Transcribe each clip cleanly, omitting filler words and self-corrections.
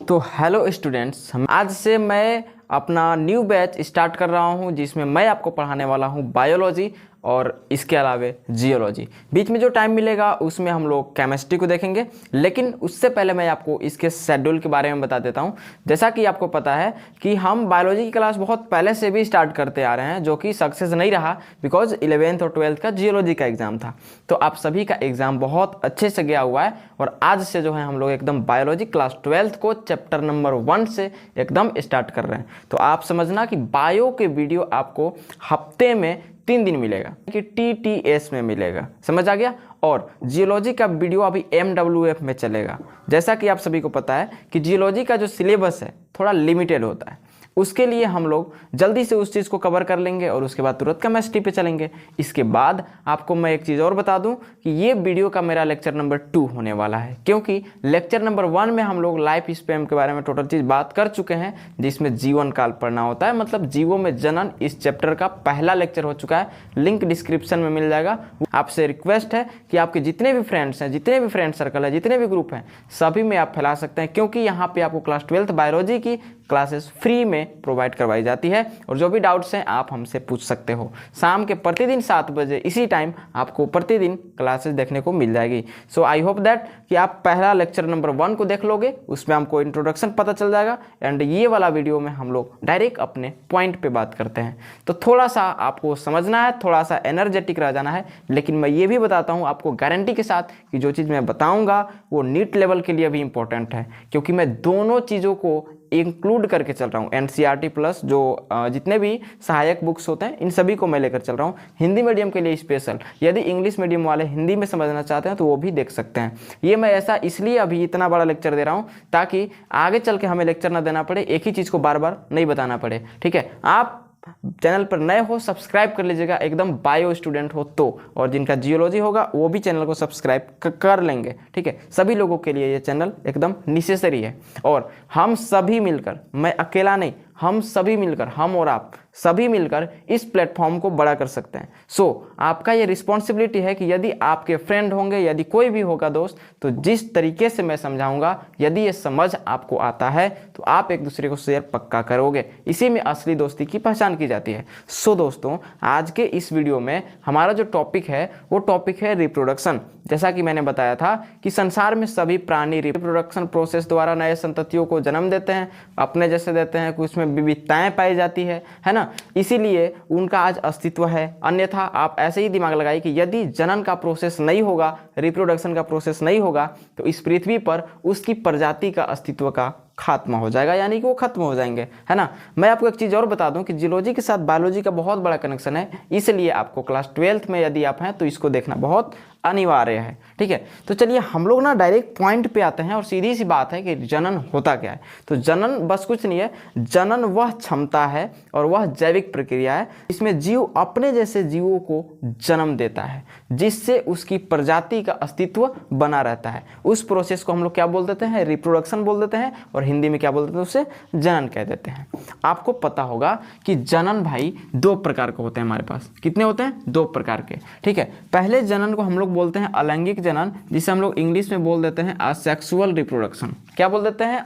तो hello students, आज से मैं अपना न्यू बैच स्टार्ट कर रहा हूं जिसमें मैं आपको पढ़ाने वाला हूं बायोलॉजी और इसके अलावा जियोलॉजी। बीच में जो टाइम मिलेगा उसमें हम लोग केमिस्ट्री को देखेंगे, लेकिन उससे पहले मैं आपको इसके शेड्यूल के बारे में बता देता हूं। जैसा कि आपको पता है कि हम बायोलॉजी की क्लास बहुत पहले से भी स्टार्ट करते आ रहे हैं, जो कि सक्सेस नहीं रहा बिकॉज 11th और 12th का जियोलॉजी का एग्ज़ाम था। तो आप सभी का एग्ज़ाम बहुत अच्छे से गया हुआ है और आज से जो है हम लोग एकदम बायोलॉजी क्लास 12th को चैप्टर नंबर 1 से एकदम स्टार्ट कर रहे हैं। तो आप समझना कि बायो के वीडियो आपको हफ्ते में 3 दिन मिलेगा कि TTS में मिलेगा, समझ आ गया। और जियोलॉजी का वीडियो अभी MWF में चलेगा। जैसा कि आप सभी को पता है कि जियोलॉजी का जो सिलेबस है थोड़ा लिमिटेड होता है, उसके लिए हम लोग जल्दी से उस चीज़ को कवर कर लेंगे और उसके बाद तुरंत केमिस्ट्री पे चलेंगे। इसके बाद आपको मैं एक चीज़ और बता दूं कि ये वीडियो का मेरा लेक्चर नंबर 2 होने वाला है, क्योंकि लेक्चर नंबर 1 में हम लोग लाइफ स्पैम के बारे में टोटल चीज़ बात कर चुके हैं, जिसमें जीवन काल पढ़ना होता है, मतलब जीवों में जनन। इस चैप्टर का पहला लेक्चर हो चुका है, लिंक डिस्क्रिप्शन में मिल जाएगा। आपसे रिक्वेस्ट है कि आपके जितने भी फ्रेंड्स हैं, जितने भी फ्रेंड सर्कल है, जितने भी ग्रुप हैं, सभी में आप फैला सकते हैं, क्योंकि यहाँ पे आपको क्लास 12th बायोलॉजी की क्लासेस फ्री में प्रोवाइड करवाई जाती है और जो भी डाउट्स हैं आप हमसे पूछ सकते हो। शाम के प्रतिदिन 7 बजे इसी टाइम आपको प्रतिदिन क्लासेस देखने को मिल जाएगी। सो आई होप दैट कि आप पहला लेक्चर नंबर 1 को देख लोगे, उसमें हमको इंट्रोडक्शन पता चल जाएगा एंड ये वाला वीडियो में हम लोग डायरेक्ट अपने पॉइंट पे बात करते हैं। तो थोड़ा सा आपको समझना है, थोड़ा सा एनर्जेटिक रह जाना है, लेकिन मैं ये भी बताता हूँ आपको गारंटी के साथ कि जो चीज़ मैं बताऊँगा वो नीट लेवल के लिए भी इंपॉर्टेंट है, क्योंकि मैं दोनों चीज़ों को इंक्लूड करके चल रहा हूँ। NCERT प्लस जो जितने भी सहायक बुक्स होते हैं इन सभी को मैं लेकर चल रहा हूँ। हिंदी मीडियम के लिए स्पेशल, यदि इंग्लिश मीडियम वाले हिंदी में समझना चाहते हैं तो वो भी देख सकते हैं। ये मैं ऐसा इसलिए अभी इतना बड़ा लेक्चर दे रहा हूँ ताकि आगे चल के हमें लेक्चर ना देना पड़े, एक ही चीज़ को बार बार नहीं बताना पड़े। ठीक है, आप चैनल पर नए हो सब्सक्राइब कर लीजिएगा, एकदम बायो स्टूडेंट हो तो, और जिनका जियोलॉजी होगा वो भी चैनल को सब्सक्राइब कर लेंगे। ठीक है, सभी लोगों के लिए ये चैनल एकदम नेसेसरी है। और हम सभी मिलकर, मैं अकेला नहीं, हम सभी मिलकर, हम और आप सभी मिलकर इस प्लेटफॉर्म को बड़ा कर सकते हैं। सो आपका ये रिस्पॉन्सिबिलिटी है कि यदि आपके फ्रेंड होंगे, यदि कोई भी होगा दोस्त, तो जिस तरीके से मैं समझाऊंगा, यदि ये समझ आपको आता है तो आप एक दूसरे को शेयर पक्का करोगे। इसी में असली दोस्ती की पहचान की जाती है। सो दोस्तों, आज के इस वीडियो में हमारा जो टॉपिक है वो टॉपिक है रिप्रोडक्शन। जैसा कि मैंने बताया था कि संसार में सभी प्राणी रिप्रोडक्शन प्रोसेस द्वारा नए संततियों को जन्म देते हैं, अपने जैसे देते हैं, कुछ में विविधताएं पाई जाती है ना, इसीलिए उनका आज अस्तित्व है। अन्यथा आप ऐसे ही दिमाग लगाइए कि यदि जनन का प्रोसेस नहीं होगा, रिप्रोडक्शन का प्रोसेस नहीं होगा, तो इस पृथ्वी पर उसकी प्रजाति का अस्तित्व का खात्मा हो जाएगा, यानी कि वो खत्म हो जाएंगे, है ना। मैं आपको एक चीज़ और बता दूं कि जियोलॉजी के साथ बायोलॉजी का बहुत बड़ा कनेक्शन है, इसलिए आपको क्लास 12th में यदि आप हैं तो इसको देखना बहुत अनिवार्य है। ठीक है, तो चलिए हम लोग ना डायरेक्ट पॉइंट पे आते हैं और सीधी सी बात है कि जनन होता क्या है। तो जनन बस कुछ नहीं है, जनन वह क्षमता है और वह जैविक प्रक्रिया है इसमें जीव अपने जैसे जीवों को जन्म देता है, जिससे उसकी प्रजाति का अस्तित्व बना रहता है। उस प्रोसेस को हम लोग क्या बोल देते हैं? रिप्रोडक्शन बोल देते हैं, और हिंदी में क्या बोल देते हैं? उसे जनन कह देते हैं। आपको पता होगा कि जनन भाई 2 प्रकार के होते हैं हमारे पास। कितने होते हैं? 2 प्रकार के। ठीक है, पहले जनन को हम लोग बोलते हैं अलैंगिक जनन, जिसे हम लोग इंग्लिश में बोल देते हैं असेक्सुअल रिप्रोडक्शन। क्या बोल देते हैं?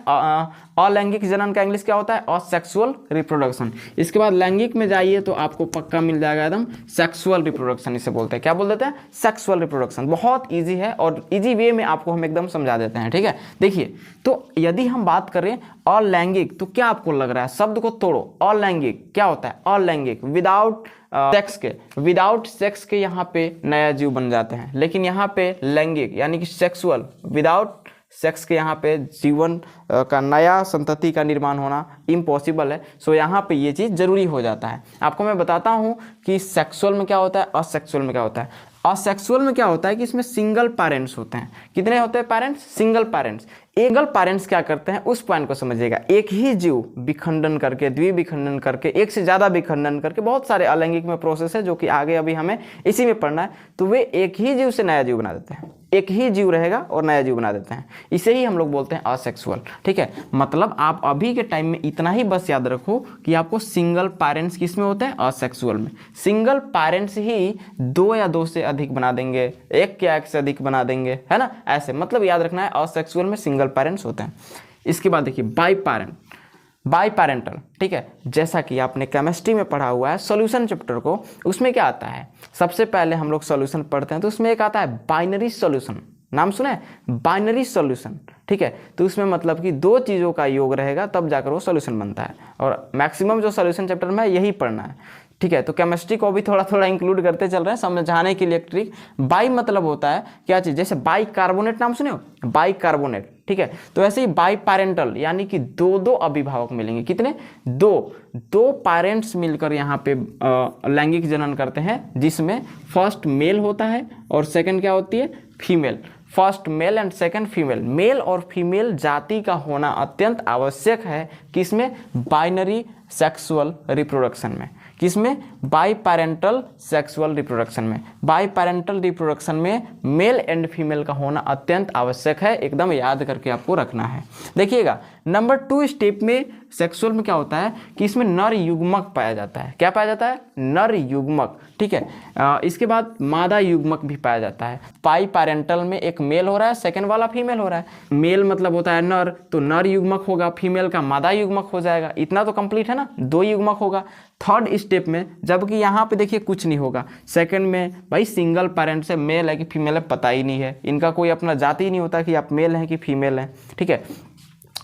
अलैंगिक जनन का इंग्लिश क्या होता है? Asexual reproduction. इसके बाद लैंगिक में जाइए तो आपको पक्का मिल जाएगा एकदम सेक्सुअल रिप्रोडक्शन, इसे बोलते हैं। क्या बोल देते हैं? Sexual reproduction. बहुत ईजी है और ईजी वे में आपको हम एकदम समझा देते हैं। ठीक है, देखिए, तो यदि हम बात करें अलैंगिक, तो क्या आपको लग रहा है? शब्द को तोड़ो, अलैंगिक क्या होता है? अलैंगिक विदाउट सेक्स के, विदाउट सेक्स के यहाँ पे नया जीव बन जाते हैं, लेकिन यहाँ पे लैंगिक यानी कि सेक्सुअल, विदाउट सेक्स के यहाँ पे जीवन का नया संतति का निर्माण होना इम्पॉसिबल है। सो यहाँ पे ये चीज़ जरूरी हो जाता है। आपको मैं बताता हूँ कि सेक्सुअल में क्या होता है, असेक्सुअल में क्या होता है। असेक्सुअल में क्या होता है कि इसमें सिंगल पेरेंट्स होते हैं। कितने होते हैं पेरेंट्स? Single parents. एकल पेरेंट्स क्या करते हैं उस पॉइंट को समझिएगा। एक ही जीव विखंडन करके, द्विविखंडन करके, एक से ज़्यादा विखंडन करके, बहुत सारे अलैंगिक में प्रोसेस है जो कि आगे अभी हमें इसी में पढ़ना है, तो वे एक ही जीव से नया जीव बना देते हैं। एक ही जीव रहेगा और नया जीव बना देते हैं, इसे ही हम लोग बोलते हैं असेक्सुअल। ठीक है, मतलब आप अभी के टाइम में इतना ही बस याद रखो कि आपको सिंगल पेरेंट्स किस में होते हैं? असेक्सुअल में। सिंगल पेरेंट्स ही 2 या 2 से अधिक बना देंगे, 1 या 1 से अधिक बना देंगे, है ना। ऐसे मतलब याद रखना है, असेक्सुअल में सिंगल पेरेंट्स होते हैं। इसके बाद देखिए बाई पैरेंटल, ठीक है, जैसा कि आपने केमिस्ट्री में पढ़ा हुआ है सॉल्यूशन चैप्टर को, उसमें क्या आता है, सबसे पहले हम लोग सॉल्यूशन पढ़ते हैं तो उसमें एक आता है बाइनरी सॉल्यूशन, नाम सुना है, बाइनरी सॉल्यूशन, ठीक है। तो उसमें मतलब कि दो चीज़ों का योग रहेगा तब जाकर वो सॉल्यूशन बनता है, और मैक्सिमम जो सॉल्यूशन चैप्टर में यही पढ़ना है, ठीक है। तो केमिस्ट्री को भी थोड़ा थोड़ा इंक्लूड करते चल रहे हैं समझाने के लिए ट्रिक। बाई मतलब होता है क्या चीज़, जैसे बाई कार्बोनेट, नाम सुने हो, बाई कार्बोनेट, ठीक है। तो ऐसे ही बाई पैरेंटल यानी कि दो दो अभिभावक मिलेंगे, कितने, दो पेरेंट्स मिलकर यहाँ पे लैंगिक जनन करते हैं, जिसमें फर्स्ट मेल होता है और सेकंड क्या होती है, female. First male and second female, male और फीमेल जाति का होना अत्यंत आवश्यक है किसमें, बाइनरी सेक्सुअल रिप्रोडक्शन में, किसमें, बाई पैरेंटल सेक्सुअल रिप्रोडक्शन में। बाई पैरेंटल रिप्रोडक्शन में मेल एंड फीमेल का होना अत्यंत आवश्यक है, एकदम याद करके आपको रखना है। देखिएगा नंबर 2 स्टेप में सेक्सुअल में क्या होता है कि इसमें नर युग्मक पाया जाता है, क्या पाया जाता है, नर युग्मक, ठीक है। इसके बाद मादा युग्मक भी पाया जाता है। बाई पैरेंटल में एक मेल हो रहा है, सेकंड वाला फीमेल हो रहा है, मेल मतलब होता है नर, तो नर युग्मक होगा, फीमेल का मादा युग्मक हो जाएगा, इतना तो कंप्लीट है ना, 2 युग्मक होगा। थर्ड स्टेप में जबकि यहाँ पे देखिए कुछ नहीं होगा, सेकंड में भाई सिंगल पेरेंट से मेल है कि फीमेल है पता ही नहीं है, इनका कोई अपना जाति ही नहीं होता कि आप मेल हैं कि फीमेल हैं, ठीक है।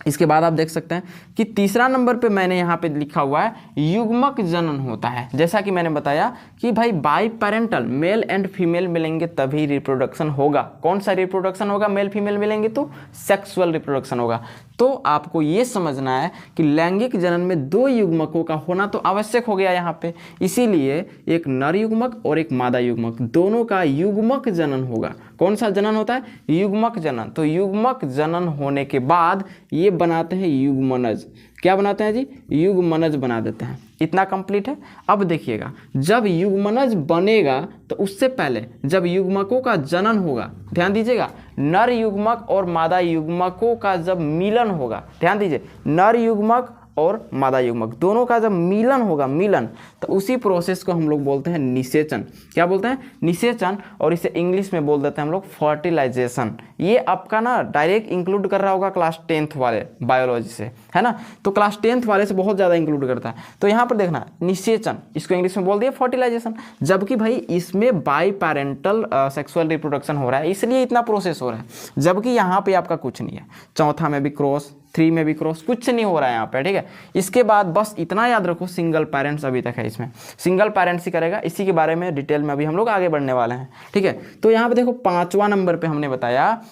इसके बाद आप देख सकते हैं कि तीसरा नंबर पे मैंने यहाँ पे लिखा हुआ है युग्मक जनन होता है। जैसा कि मैंने बताया कि भाई by parental male and female मिलेंगे तभी रिप्रोडक्शन होगा। कौन सा रिप्रोडक्शन होगा, मेल फीमेल मिलेंगे तो सेक्सुअल रिप्रोडक्शन होगा। तो आपको ये समझना है कि लैंगिक जनन में 2 युग्मकों का होना तो आवश्यक हो गया यहाँ पे, इसीलिए एक नर युग्मक और एक मादा युग्मक दोनों का युग्मक जनन होगा। कौन सा जनन होता है, युग्मक जनन। तो युग्मक जनन होने के बाद ये बनाते हैं युग्मनज, क्या बनाते हैं जी, युग्मनज बना देते हैं। इतना कंप्लीट है। अब देखिएगा जब युग्मनज बनेगा तो उससे पहले जब युग्मकों का जनन होगा, ध्यान दीजिएगा, नर युग्मक और मादा युग्मकों का जब मिलन होगा, ध्यान दीजिए, नर युग्मक और मादा युग्मक दोनों का जब मिलन होगा, मिलन, तो उसी प्रोसेस को हम लोग बोलते हैं निषेचन। क्या बोलते हैं, निषेचन, और इसे इंग्लिश में बोल देते हैं हम लोग फर्टिलाइजेशन। ये आपका ना डायरेक्ट इंक्लूड कर रहा होगा क्लास 10th वाले बायोलॉजी से, है ना, तो क्लास 10th वाले से बहुत ज़्यादा इंक्लूड करता है। तो यहाँ पर देखना निषेचन, इसको इंग्लिश में बोल दिया फर्टिलाइजेशन, जबकि भाई इसमें बाई पैरेंटल सेक्सुअल रिप्रोडक्शन हो रहा है, इसलिए इतना प्रोसेस हो रहा है, जबकि यहाँ पे आपका कुछ नहीं है। चौथा में भी क्रॉस, 3 में भी क्रॉस, कुछ नहीं हो रहा है यहाँ पे, ठीक है। इसके बाद बस इतना याद रखो, सिंगल पेरेंट्स अभी तक है, इसमें सिंगल पेरेंट्स ही करेगा, इसी के बारे में डिटेल में अभी हम लोग आगे बढ़ने वाले हैं, ठीक है। तो यहाँ पे देखो 5वां नंबर पे हमने बताया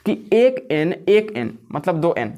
कि एक n मतलब 2n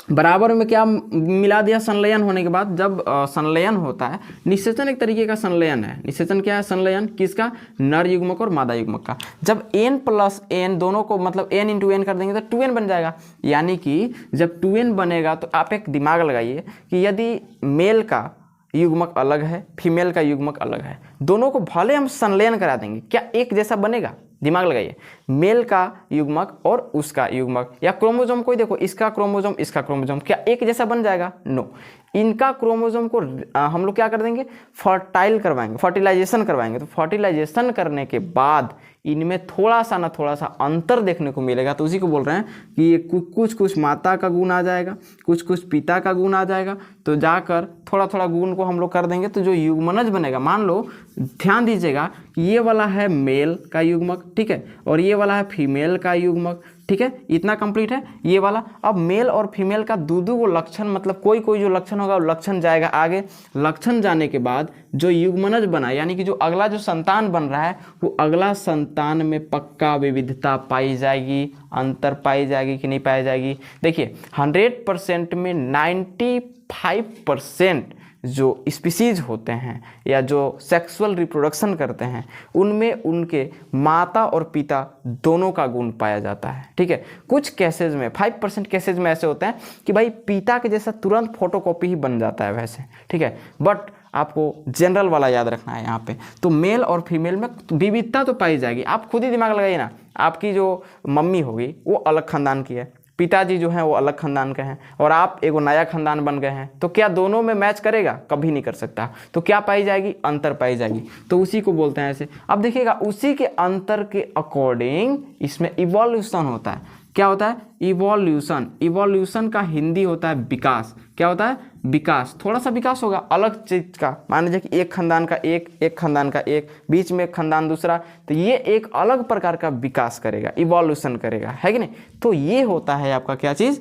बराबर में क्या मिला दिया, संलयन होने के बाद जब संलयन होता है, निषेचन एक तरीके का संलयन है। निषेचन क्या है, संलयन किसका, नर युग्मक और मादा युग्मक का। जब n प्लस n दोनों को मतलब n इंटू n कर देंगे तो 2n बन जाएगा, यानी कि जब 2n बनेगा तो आप एक दिमाग लगाइए कि यदि मेल का युग्मक अलग है, फीमेल का युग्मक अलग है, दोनों को भले हम संलयन करा देंगे, क्या एक जैसा बनेगा, दिमाग लगाइए, मेल का युग्मक और उसका युग्मक, या क्रोमोसोम कोई देखो, इसका क्रोमोसोम इसका क्रोमोसोम, क्या एक जैसा बन जाएगा, नो। इनका क्रोमोसोम को हम लोग क्या कर देंगे, फर्टिलाइजेशन करवाएंगे। तो फर्टिलाइजेशन करने के बाद इनमें थोड़ा सा ना थोड़ा सा अंतर देखने को मिलेगा, तो उसी को बोल रहे हैं कि ये कुछ माता का गुण आ जाएगा, कुछ पिता का गुण आ जाएगा, तो जाकर थोड़ा थोड़ा गुण को हम लोग कर देंगे, तो जो युग्मनज बनेगा, मान लो ध्यान दीजिएगा कि ये वाला है मेल का युग्मक, ठीक है, और ये वाला है फीमेल का युग्मक, ठीक है, इतना कंप्लीट है ये वाला। अब मेल और फीमेल का दो वो लक्षण, मतलब कोई जो लक्षण होगा वो लक्षण जाएगा आगे, लक्षण जाने के बाद जो युग्मनज बना, यानी कि जो अगला जो संतान बन रहा है, वो अगला संतान में पक्का विविधता पाई जाएगी, अंतर पाई जाएगी कि नहीं पाई जाएगी। देखिए 100% में 95% जो स्पीसीज होते हैं या जो सेक्सुअल रिप्रोडक्शन करते हैं, उनमें उनके माता और पिता दोनों का गुण पाया जाता है, ठीक है। कुछ केसेज में 5% केसेज में ऐसे होते हैं कि भाई पिता के जैसा तुरंत फोटोकॉपी ही बन जाता है वैसे, ठीक है, बट आपको जनरल वाला याद रखना है यहाँ पे। तो मेल और फीमेल में विविधता तो पाई जाएगी, आप खुद ही दिमाग लगाइए ना, आपकी जो मम्मी होगी वो अलग खानदान की है, पिताजी जो हैं वो अलग खानदान के हैं, और आप एगो नया खानदान बन गए हैं, तो क्या दोनों में मैच करेगा, कभी नहीं कर सकता। तो क्या पाई जाएगी, अंतर पाई जाएगी, तो उसी को बोलते हैं ऐसे। अब देखिएगा उसी के अंतर के अकॉर्डिंग इसमें इवोल्यूशन होता है। क्या होता है? इवोल्यूशन। इवोल्यूशन का हिंदी होता है विकास। क्या होता है? विकास। थोड़ा सा विकास होगा अलग चीज का, मान लीजिए कि एक खानदान का एक खानदान का एक, बीच में एक खानदान दूसरा, तो ये एक अलग प्रकार का विकास करेगा, इवोल्यूशन करेगा, है कि नहीं? तो ये होता है आपका क्या चीज?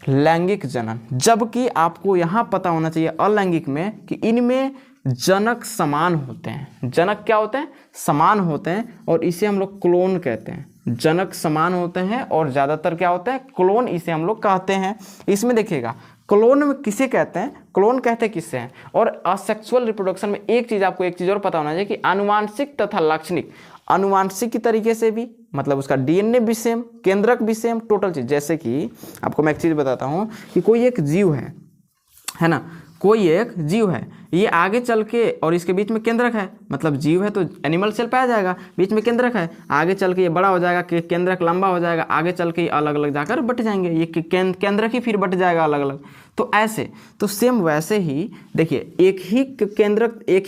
लैंगिक जनन। जबकि आपको यहाँ पता होना चाहिए अलैंगिक में कि इनमें जनक समान होते हैं। जनक क्या होते हैं? समान होते हैं, और इसे हम लोग क्लोन कहते हैं। जनक समान होते हैं और ज़्यादातर क्या होते हैं? क्लोन इसे हम लोग कहते हैं। इसमें देखिएगा क्लोन में किसे कहते हैं? क्लोन कहते हैं किससे हैं? और असेक्सुअल रिप्रोडक्शन में एक चीज़ आपको एक चीज़ और पता होना चाहिए कि आनुवांशिक तथा लाक्षणिक, आनुवांशिक की तरीके से भी, मतलब उसका डीएनए भी सेम, केंद्रक भी सेम, टोटल चीज़। जैसे कि आपको मैं एक चीज़ बताता हूँ कि कोई एक जीव है ना, कोई एक जीव है, ये आगे चल के, और इसके बीच में केंद्रक है, मतलब जीव है तो एनिमल सेल पाया जाएगा, बीच में केंद्रक है, आगे चल के ये बड़ा हो जाएगा, केंद्रक लंबा हो जाएगा, आगे चल के ये अलग अलग जाकर बट जाएंगे, ये केंद्रक ही फिर बट जाएगा अलग अलग। तो ऐसे, तो सेम वैसे ही देखिए, एक ही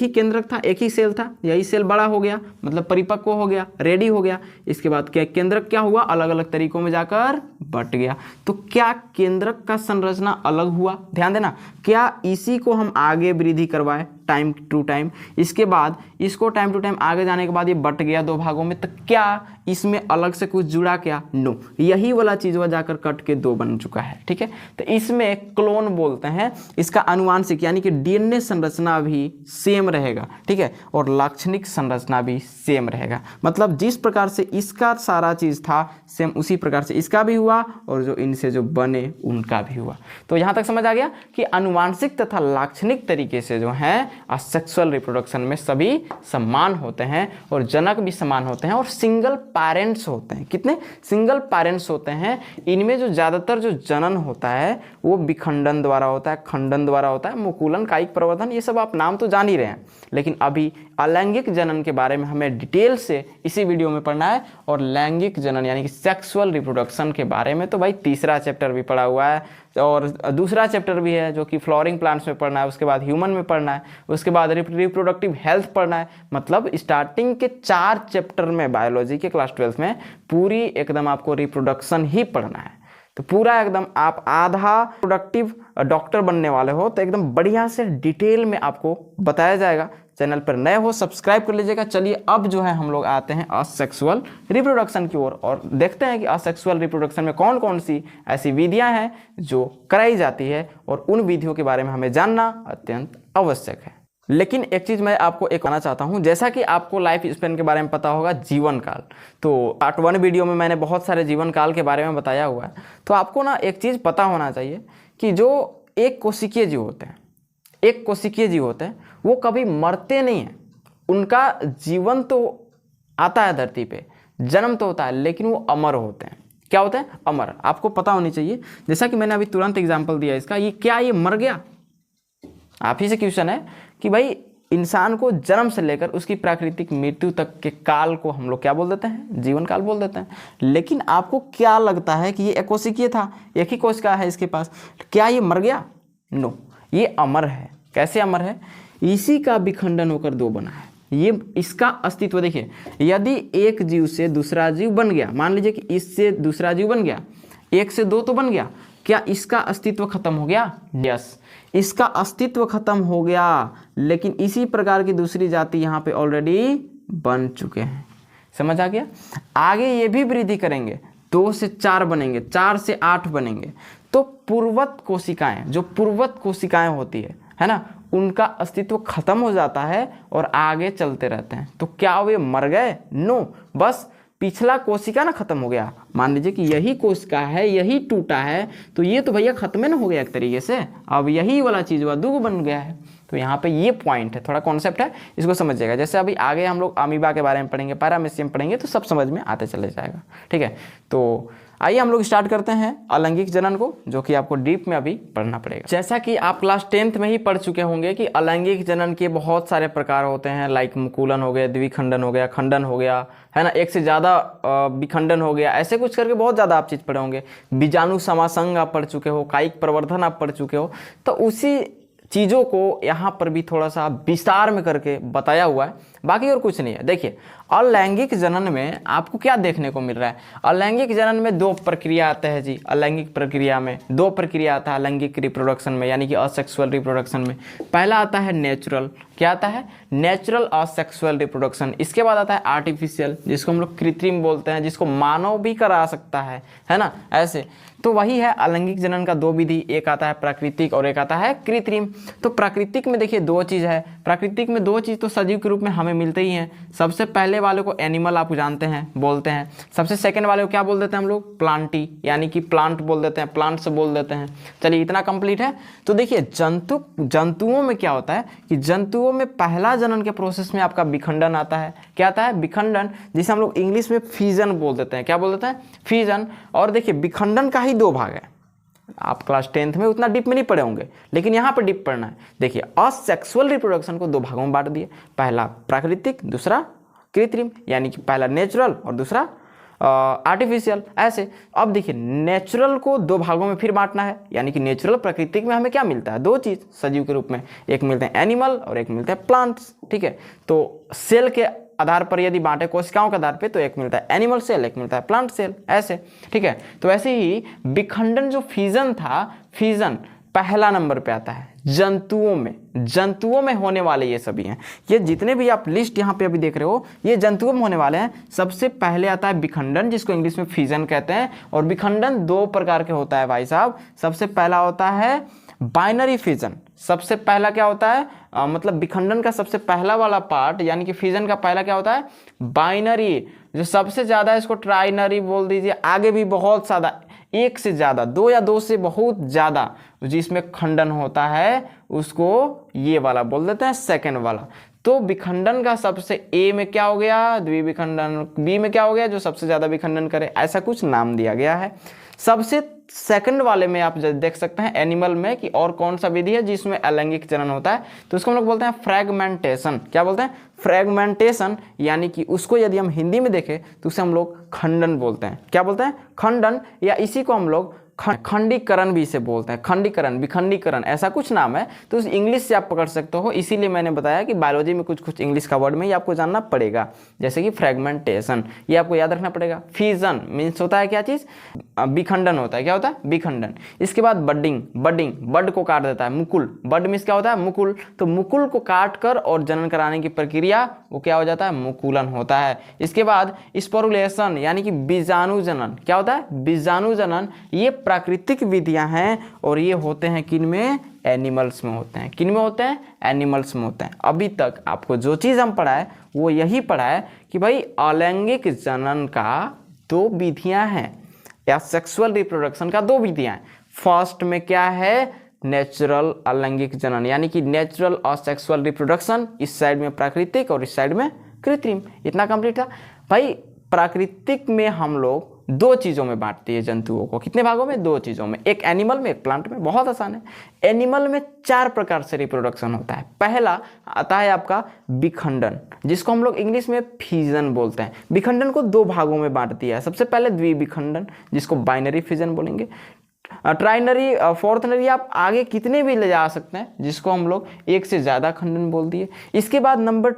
केंद्रक था, एक ही सेल था, यही सेल बड़ा हो गया, मतलब परिपक्व हो गया, रेडी हो गया, इसके बाद क्या केंद्रक क्या हुआ? अलग अलग तरीकों में जाकर बट गया। तो क्या केंद्रक का संरचना अलग हुआ? ध्यान देना, क्या इसी को हम आगे वृद्धि करवाए टाइम टू टाइम, इसके बाद इसको टाइम टू टाइम आगे जाने के बाद ये बट गया दो भागों में, तो क्या इसमें अलग से कुछ जुड़ा? क्या? नो, यही वाला चीज वह जाकर कट के दो बन चुका है। ठीक है, तो इसमें क्लोन बोलते हैं। इसका आनुवांशिक यानी कि डीएनए संरचना भी सेम रहेगा, ठीक है, और लाक्षणिक संरचना भी सेम रहेगा। मतलब जिस प्रकार से इसका सारा चीज था सेम, उसी प्रकार से इसका भी हुआ, और जो इनसे जो बने उनका भी हुआ। तो यहां तक समझ आ गया कि आनुवांशिक तथा लाक्षणिक तरीके से जो है असेक्सुअल रिप्रोडक्शन में सभी समान होते हैं, और जनक भी समान होते हैं, और सिंगल पेरेंट्स होते हैं। कितने? सिंगल पेरेंट्स होते हैं। इनमें जो ज़्यादातर जो जनन होता है वो विखंडन द्वारा होता है, खंडन द्वारा होता है, मुकुलन, कायिक प्रवर्धन, ये सब आप नाम तो जान ही रहे हैं। लेकिन अभी अलैंगिक जनन के बारे में हमें डिटेल से इसी वीडियो में पढ़ना है, और लैंगिक जनन यानी कि सेक्सुअल रिप्रोडक्शन के बारे में तो भाई तीसरा चैप्टर भी पढ़ा हुआ है, और दूसरा चैप्टर भी है जो कि फ्लोरिंग प्लांट्स में पढ़ना है, उसके बाद ह्यूमन में पढ़ना है, उसके बाद रिप्रोडक्टिव हेल्थ पढ़ना है। मतलब स्टार्टिंग के 4 चैप्टर में बायोलॉजी के क्लास 12 में पूरी एकदम आपको रिप्रोडक्शन ही पढ़ना है। तो पूरा एकदम आप आधा प्रोडक्टिव डॉक्टर बनने वाले हो, तो एकदम बढ़िया से डिटेल में आपको बताया जाएगा। चैनल पर नए हो सब्सक्राइब कर लीजिएगा। चलिए अब जो है हम लोग आते हैं असेक्सुअल रिप्रोडक्शन की ओर, और देखते हैं कि असेक्सुअल रिप्रोडक्शन में कौन कौन सी ऐसी विधियां हैं जो कराई जाती है, और उन विधियों के बारे में हमें जानना अत्यंत आवश्यक है। लेकिन एक चीज़ मैं आपको एक कहना चाहता हूं, जैसा कि आपको लाइफ स्पेन के बारे में पता होगा, जीवन काल, तो पार्ट 1 वीडियो में मैंने बहुत सारे जीवन काल के बारे में बताया हुआ है। तो आपको ना एक चीज़ पता होना चाहिए कि जो एक कोशिकीय जीव होते हैं, वो कभी मरते नहीं हैं। उनका जीवन तो आता है धरती पे, जन्म तो होता है, लेकिन वो अमर होते हैं। क्या होते हैं? अमर। आपको पता होनी चाहिए, जैसा कि मैंने अभी तुरंत एग्जाम्पल दिया इसका, ये मर गया? आप ही से क्वेश्चन है कि भाई इंसान को जन्म से लेकर उसकी प्राकृतिक मृत्यु तक के काल को हम लोग क्या बोल देते हैं? जीवन काल बोल देते हैं। लेकिन आपको क्या लगता है कि ये एक कोशिकीय था, एक ही कोशिका है इसके पास, क्या ये मर गया? नो, ये अमर है। कैसे अमर है? इसी का विखंडन होकर 2 बना है। ये इसका अस्तित्व देखिए, यदि एक जीव से दूसरा जीव बन गया, मान लीजिए कि इससे दूसरा जीव बन गया, 1 से 2 तो बन गया, क्या इसका अस्तित्व खत्म हो गया? यस, इसका अस्तित्व खत्म हो गया, लेकिन इसी प्रकार की दूसरी जाति यहाँ पे ऑलरेडी बन चुके हैं। समझ आ गया? आगे ये भी वृद्धि करेंगे, 2 से 4 बनेंगे, 4 से 8 बनेंगे। तो पूर्वत कोशिकाएं, जो पूर्वत कोशिकाएं होती है ना, उनका अस्तित्व खत्म हो जाता है और आगे चलते रहते हैं। तो क्या वे मर गए? नो, बस पिछला कोशिका ना खत्म हो गया। मान लीजिए कि यही कोशिका है, यही टूटा है, तो ये तो भैया खत्म ना हो गया एक तरीके से, अब यही वाला चीज हुआ 2 बन गया है। तो यहाँ पे ये पॉइंट है, थोड़ा कॉन्सेप्ट है, इसको समझिएगा। जैसे अभी आगे हम लोग अमीबा के बारे में पढ़ेंगे, पैरामीशियम पढ़ेंगे, तो सब समझ में आते चले जाएगा। ठीक है, तो आइए हम लोग स्टार्ट करते हैं अलैंगिक जनन को, जो कि आपको डीप में अभी पढ़ना पड़ेगा। जैसा कि आप क्लास 10th में ही पढ़ चुके होंगे कि अलैंगिक जनन के बहुत सारे प्रकार होते हैं, लाइक मुकुलन हो गया, द्विखंडन हो गया, खंडन हो गया, है ना, एक से ज़्यादा विखंडन हो गया, ऐसे कुछ करके बहुत ज़्यादा आप चीज़ पढ़े होंगे। बीजाणु समासंग आप पढ़ चुके हो, कायिक प्रवर्धन आप पढ़ चुके हो। तो उसी चीज़ों को यहाँ पर भी थोड़ा सा विस्तार में करके बताया हुआ है। बाकी और कुछ नहीं है। देखिए अलैंगिक जनन में आपको क्या देखने को मिल रहा है, अलैंगिक जनन में दो प्रक्रिया आते हैं जी। अलैंगिक प्रक्रिया में दो प्रक्रिया आता है अलैंगिक रिप्रोडक्शन में, यानी कि असेक्सुअल रिप्रोडक्शन में। पहला आता है नेचुरल, क्या आता है, नेचुरल असेक्सुअल रिप्रोडक्शन। इसके बाद आता है आर्टिफिशियल, जिसको हम लोग कृत्रिम बोलते हैं, जिसको मानव भी करा सकता है ना, ऐसे। तो वही है अलैंगिक जनन का दो विधि, एक आता है प्राकृतिक और एक आता है कृत्रिम। तो प्राकृतिक में देखिए दो चीज़ है, प्राकृतिक में दो चीज़ तो सजीव के रूप में हमें मिलते ही हैं। सबसे पहले वाले को एनिमल आप जानते हैं बोलते हैं, सबसे सेकंड वाले को क्या बोल देते हैं हम लोग, प्लांटी, यानी कि प्लांट बोल देते हैं, प्लांट्स बोल देते हैं। चलिए इतना कंप्लीट है। तो देखिए जंतुओं में क्या होता है कि जंतुओं में पहला जनन के प्रोसेस में आपका विखंडन आता है। क्या आता है, विखंडन, जिसे हम लोग इंग्लिश में फिजन बोल देते हैं। क्या बोल देते हैं, फिजन। और देखिए विखंडन का ही दो भाग है, आप क्लास 10th में उतना डीप में नहीं पढ़े होंगे, लेकिन यहाँ पर डीप पढ़ना है। देखिए असेक्सुअल रिप्रोडक्शन को दो भागों में बांट दिए, पहला प्राकृतिक, दूसरा कृत्रिम, यानी कि पहला नेचुरल और दूसरा आर्टिफिशियल, ऐसे। अब देखिए नेचुरल को दो भागों में फिर बांटना है, यानी कि नेचुरल प्राकृतिक में हमें क्या मिलता है, दो चीज़ सजीव के रूप में, एक मिलते हैं एनिमल और एक मिलते हैं प्लांट्स, ठीक है। तो सेल के आधार पर यदि बांटे कोशिकाओं के आधार पे, तो एक मिलता है एनिमल सेल, एक मिलता है प्लांट सेल, ऐसे, ठीक है। तो ऐसे ही विखंडन जो फिजन था, फिजन पहला नंबर पे आता है जंतुओं में होने वाले ये सभी हैं। ये जितने भी आप लिस्ट यहाँ पे अभी देख रहे हो, ये जंतुओं में होने वाले हैं। सबसे पहले आता है विखंडन, जिसको इंग्लिश में फिजन कहते हैं। और विखंडन दो प्रकार के होता है भाई साहब। सबसे पहला होता है बाइनरी फिजन। सबसे पहला क्या होता है, मतलब विखंडन का सबसे पहला वाला पार्ट, यानी कि फिजन का पहला क्या होता है, बाइनरी। जो सबसे ज़्यादा इसको ट्राइनरी बोल दीजिए, आगे भी बहुत ज़्यादा, एक से ज़्यादा, दो या दो से बहुत ज़्यादा जिसमें खंडन होता है, उसको ये वाला बोल देते हैं, सेकंड वाला। तो विखंडन का सबसे ए में क्या हो गया, द्विविखंडन, बी में क्या हो गया, जो सबसे ज़्यादा विखंडन करे, ऐसा कुछ नाम दिया गया है। सबसे सेकंड वाले में आप देख सकते हैं एनिमल में कि और कौन सा विधि है जिसमें अलैंगिक जनन होता है, तो उसको हम लोग बोलते हैं फ्रैगमेंटेशन। क्या बोलते हैं, फ्रैगमेंटेशन, यानी कि उसको यदि हम हिंदी में देखें तो उसे हम लोग खंडन बोलते हैं। क्या बोलते हैं, खंडन, या इसी को हम लोग खंडीकरण भी इसे बोलते हैं, खंडीकरण, विखंडीकरण, ऐसा कुछ नाम है। तो उस इंग्लिश से आप पकड़ सकते हो, इसीलिए मैंने बताया कि बायोलॉजी में कुछ कुछ इंग्लिश का वर्ड में ही आपको जानना पड़ेगा, जैसे कि फ्रैगमेंटेशन, ये आपको याद रखना पड़ेगा। फिजन मीन्स होता है क्या चीज़, विखंडन होता है। क्या होता है, विखंडन। इसके बाद बडिंग, बड को काट देता है, मुकुल, बड मीन्स क्या होता है, मुकुल। तो मुकुल को काट कर और जनन कराने की प्रक्रिया वो क्या हो जाता है, मुकुलन होता है। इसके बाद स्पोरुलेशन, यानी कि बीजाणु जनन। क्या होता है, बीजाणु जनन। ये प्राकृतिक विधियां हैं और ये होते हैं किन में, एनिमल्स में होते हैं। किन में होते हैं, एनिमल्स में होते हैं। अभी तक आपको जो चीज़ हम पढ़ा है वो यही पढ़ा है कि भाई अलैंगिक जनन का दो विधियां हैं, या सेक्सुअल रिप्रोडक्शन का दो विधियां हैं। फर्स्ट में क्या है, नेचुरल अलैंगिक जनन, यानी कि नेचुरल और सेक्सुअल रिप्रोडक्शन, इस साइड में प्राकृतिक और इस साइड में कृत्रिम। इतना कंप्लीट था भाई। प्राकृतिक में हम लोग दो चीज़ों में बांटते हैं जंतुओं को, कितने भागों में, दो चीज़ों में, एक एनिमल में एक प्लांट में। बहुत आसान है। एनिमल में 4 प्रकार से रिप्रोडक्शन होता है। पहला आता है आपका विखंडन, जिसको हम लोग इंग्लिश में फिजन बोलते हैं। विखंडन को दो भागों में बांट दिया है। सबसे पहले द्विविखंडन, जिसको बाइनरी फिजन बोलेंगे। ट्राइनरी, फोर्थनरी, आप आगे कितने भी ले जा सकते हैं, जिसको हम लोग एक से ज़्यादा खंडन बोल दिए। इसके बाद नंबर